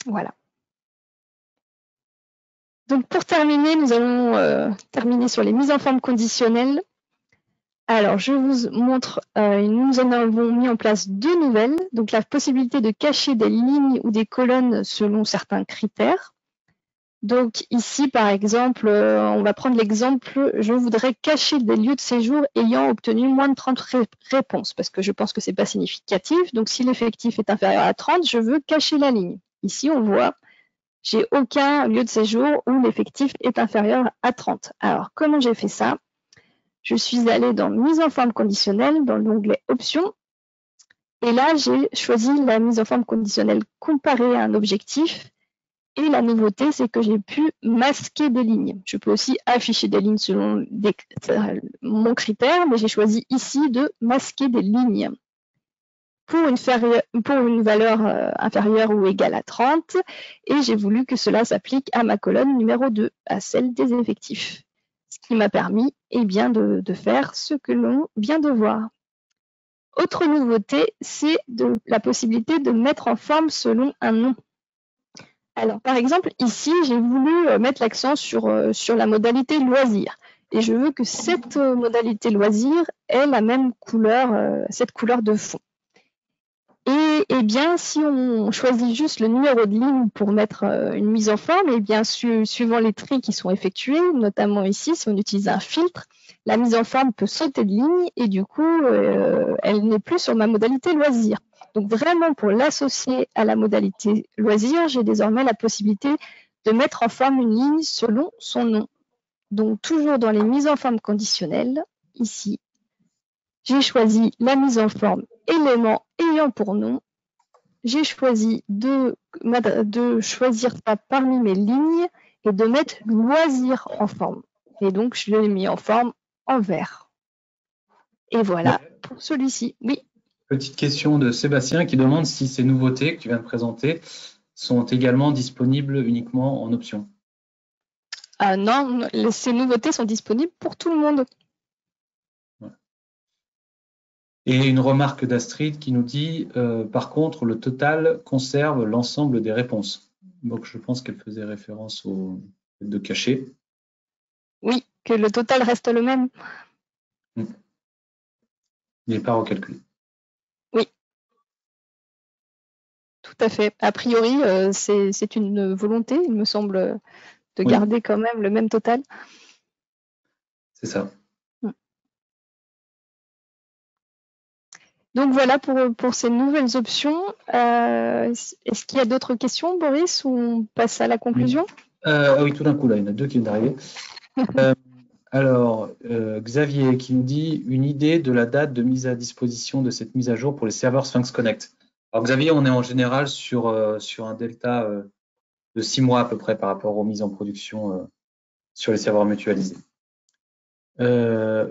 Voilà. Donc pour terminer, nous allons terminer sur les mises en forme conditionnelles. Alors, je vous montre, nous en avons mis en place deux nouvelles. Donc la possibilité de cacher des lignes ou des colonnes selon certains critères. Donc ici, par exemple, on va prendre l'exemple, je voudrais cacher des lieux de séjour ayant obtenu moins de 30 réponses, parce que je pense que ce n'est pas significatif. Donc si l'effectif est inférieur à 30, je veux cacher la ligne. Ici, on voit, j'ai aucun lieu de séjour où l'effectif est inférieur à 30. Alors, comment j'ai fait ça? Je suis allée dans mise en forme conditionnelle, dans l'onglet options. Et là, j'ai choisi la mise en forme conditionnelle comparée à un objectif. Et la nouveauté, c'est que j'ai pu masquer des lignes. Je peux aussi afficher des lignes selon mon critère, mais j'ai choisi ici de masquer des lignes pour une valeur inférieure ou égale à 30. Et j'ai voulu que cela s'applique à ma colonne numéro 2, à celle des effectifs. Ce qui m'a permis bien, de faire ce que l'on vient de voir. Autre nouveauté, c'est la possibilité de mettre en forme selon un nom. Alors, par exemple, ici, j'ai voulu mettre l'accent sur la modalité loisir. Et je veux que cette modalité loisir ait la même couleur, cette couleur de fond. Et bien, si on choisit juste le numéro de ligne pour mettre une mise en forme, et bien, suivant les tris qui sont effectués, notamment ici, si on utilise un filtre, la mise en forme peut sauter de ligne et du coup, elle n'est plus sur ma modalité loisir. Donc vraiment, pour l'associer à la modalité loisir, j'ai désormais la possibilité de mettre en forme une ligne selon son nom. Donc toujours dans les mises en forme conditionnelles, ici, j'ai choisi la mise en forme élément ayant pour nom. J'ai choisi de choisir ça parmi mes lignes et de mettre loisir en forme. Et donc, je l'ai mis en forme en vert. Et voilà pour celui-ci. Oui. Petite question de Sébastien qui demande si ces nouveautés que tu viens de présenter sont également disponibles uniquement en option. Non, ces nouveautés sont disponibles pour tout le monde. Et une remarque d'Astrid qui nous dit, par contre, le total conserve l'ensemble des réponses. Donc, je pense qu'elle faisait référence au fait de cacher. Oui, que le total reste le même. Il n'est pas recalculé. Oui. Tout à fait. A priori, c'est une volonté, il me semble, de garder quand même le même total. C'est ça. Donc voilà pour ces nouvelles options. Est-ce qu'il y a d'autres questions, Boris, ou on passe à la conclusion? Oui, tout d'un coup, là, il y en a deux qui viennent d'arriver. Alors, Xavier qui nous dit une idée de la date de mise à disposition de cette mise à jour pour les serveurs Sphinx Connect. Alors, Xavier, on est en général sur un delta de 6 mois à peu près par rapport aux mises en production sur les serveurs mutualisés.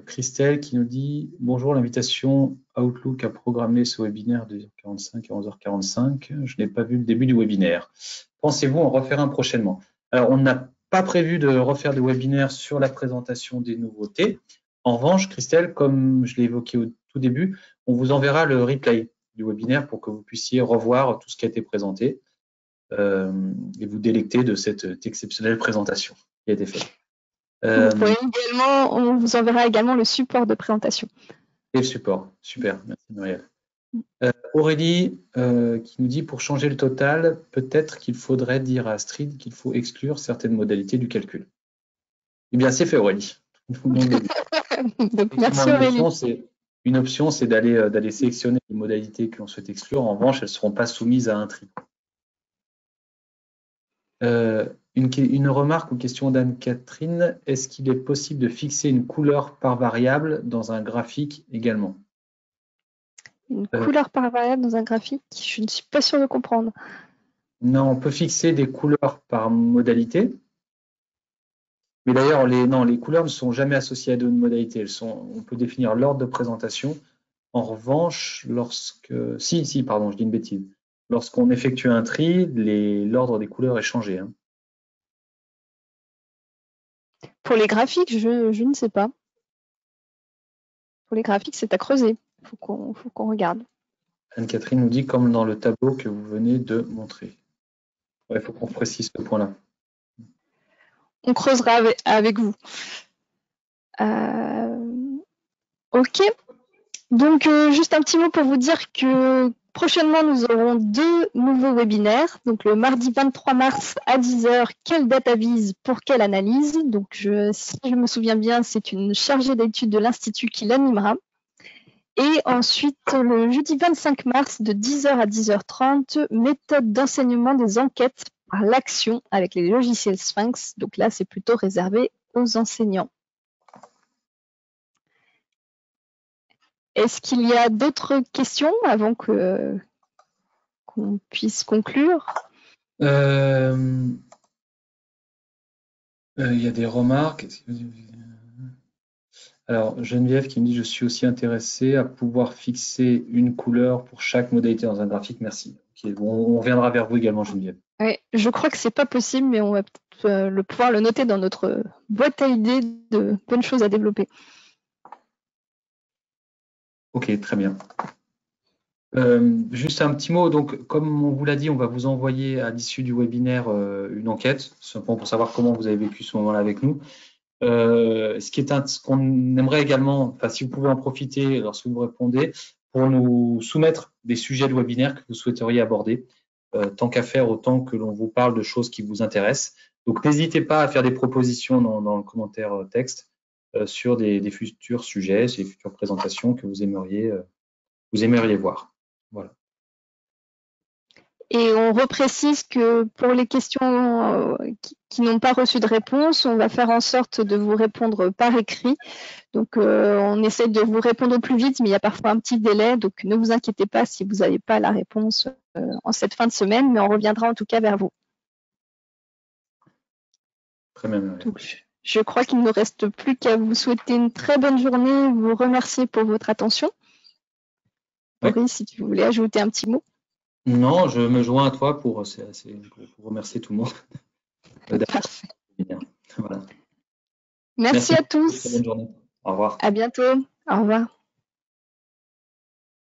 Christelle qui nous dit bonjour, l'invitation Outlook a programmé ce webinaire de 10h45 à 11h45. Je n'ai pas vu le début du webinaire. Pensez-vous en refaire un prochainement? Alors, on n'a pas prévu de refaire de webinaire sur la présentation des nouveautés. En revanche, Christelle, comme je l'ai évoqué au tout début, on vous enverra le replay du webinaire pour que vous puissiez revoir tout ce qui a été présenté et vous délecter de cette exceptionnelle présentation qui a été faite. Vous pourrez également, on vous enverra également le support de présentation. Et le support, super, merci Muriel. Aurélie qui nous dit, pour changer le total, peut-être qu'il faudrait dire à Astrid qu'il faut exclure certaines modalités du calcul. Eh bien, c'est fait Aurélie. Donc, merci Aurélie. Une option, c'est d'aller sélectionner les modalités que l'on souhaite exclure. En revanche, elles ne seront pas soumises à un tri. Une remarque ou question d'Anne-Catherine, est-ce qu'il est possible de fixer une couleur par variable dans un graphique également? Une couleur par variable dans un graphique, je ne suis pas sûre de comprendre. Non, on peut fixer des couleurs par modalité. Mais d'ailleurs, les couleurs ne sont jamais associées à une modalité. On peut définir l'ordre de présentation. En revanche, pardon, je dis une bêtise. Lorsqu'on effectue un tri, l'ordre des couleurs est changé. Hein. Pour les graphiques, je ne sais pas. Pour les graphiques, c'est à creuser. Il faut qu'on regarde. Anne-Catherine nous dit, comme dans le tableau que vous venez de montrer. Il faut qu'on précise ce point-là. On creusera avec vous. Ok. Donc, juste un petit mot pour vous dire que prochainement, nous aurons 2 nouveaux webinaires. Donc, le mardi 23 mars à 10h, quelle data vise pour quelle analyse? Donc, si je me souviens bien, c'est une chargée d'études de l'Institut qui l'animera. Et ensuite, le jeudi 25 mars, de 10h à 10h30, méthode d'enseignement des enquêtes par l'action avec les logiciels Sphinx. Donc là, c'est plutôt réservé aux enseignants. Est-ce qu'il y a d'autres questions avant qu'on puisse conclure? Il y a des remarques. Alors, Geneviève qui me dit, je suis aussi intéressée à pouvoir fixer une couleur pour chaque modalité dans un graphique. Merci. Okay, bon, on reviendra vers vous également, Geneviève. Oui, je crois que c'est pas possible, mais on va peut-être pouvoir le noter dans notre boîte à idées de bonnes choses à développer. Ok, très bien. Juste un petit mot, donc comme on vous l'a dit, on va vous envoyer à l'issue du webinaire une enquête, simplement pour savoir comment vous avez vécu ce moment-là avec nous. Ce qu'on aimerait également, si vous pouvez en profiter lorsque vous répondez, pour nous soumettre des sujets de webinaire que vous souhaiteriez aborder, tant qu'à faire, autant que l'on vous parle de choses qui vous intéressent. Donc n'hésitez pas à faire des propositions dans le commentaire texte sur des futurs sujets, des futures présentations que vous aimeriez voir. Voilà. Et on reprécise que pour les questions qui n'ont pas reçu de réponse, on va faire en sorte de vous répondre par écrit. Donc, on essaie de vous répondre au plus vite, mais il y a parfois un petit délai. Donc, ne vous inquiétez pas si vous n'avez pas la réponse en cette fin de semaine, mais on reviendra en tout cas vers vous. Très bien. Donc, je crois qu'il ne nous reste plus qu'à vous souhaiter une très bonne journée, vous remercier pour votre attention. Ouais. Boris, si tu voulais ajouter un petit mot. Non, je me joins à toi pour remercier tout le monde. Parfait. Voilà. Merci à tous. Très bonne journée. Au revoir. À bientôt. Au revoir.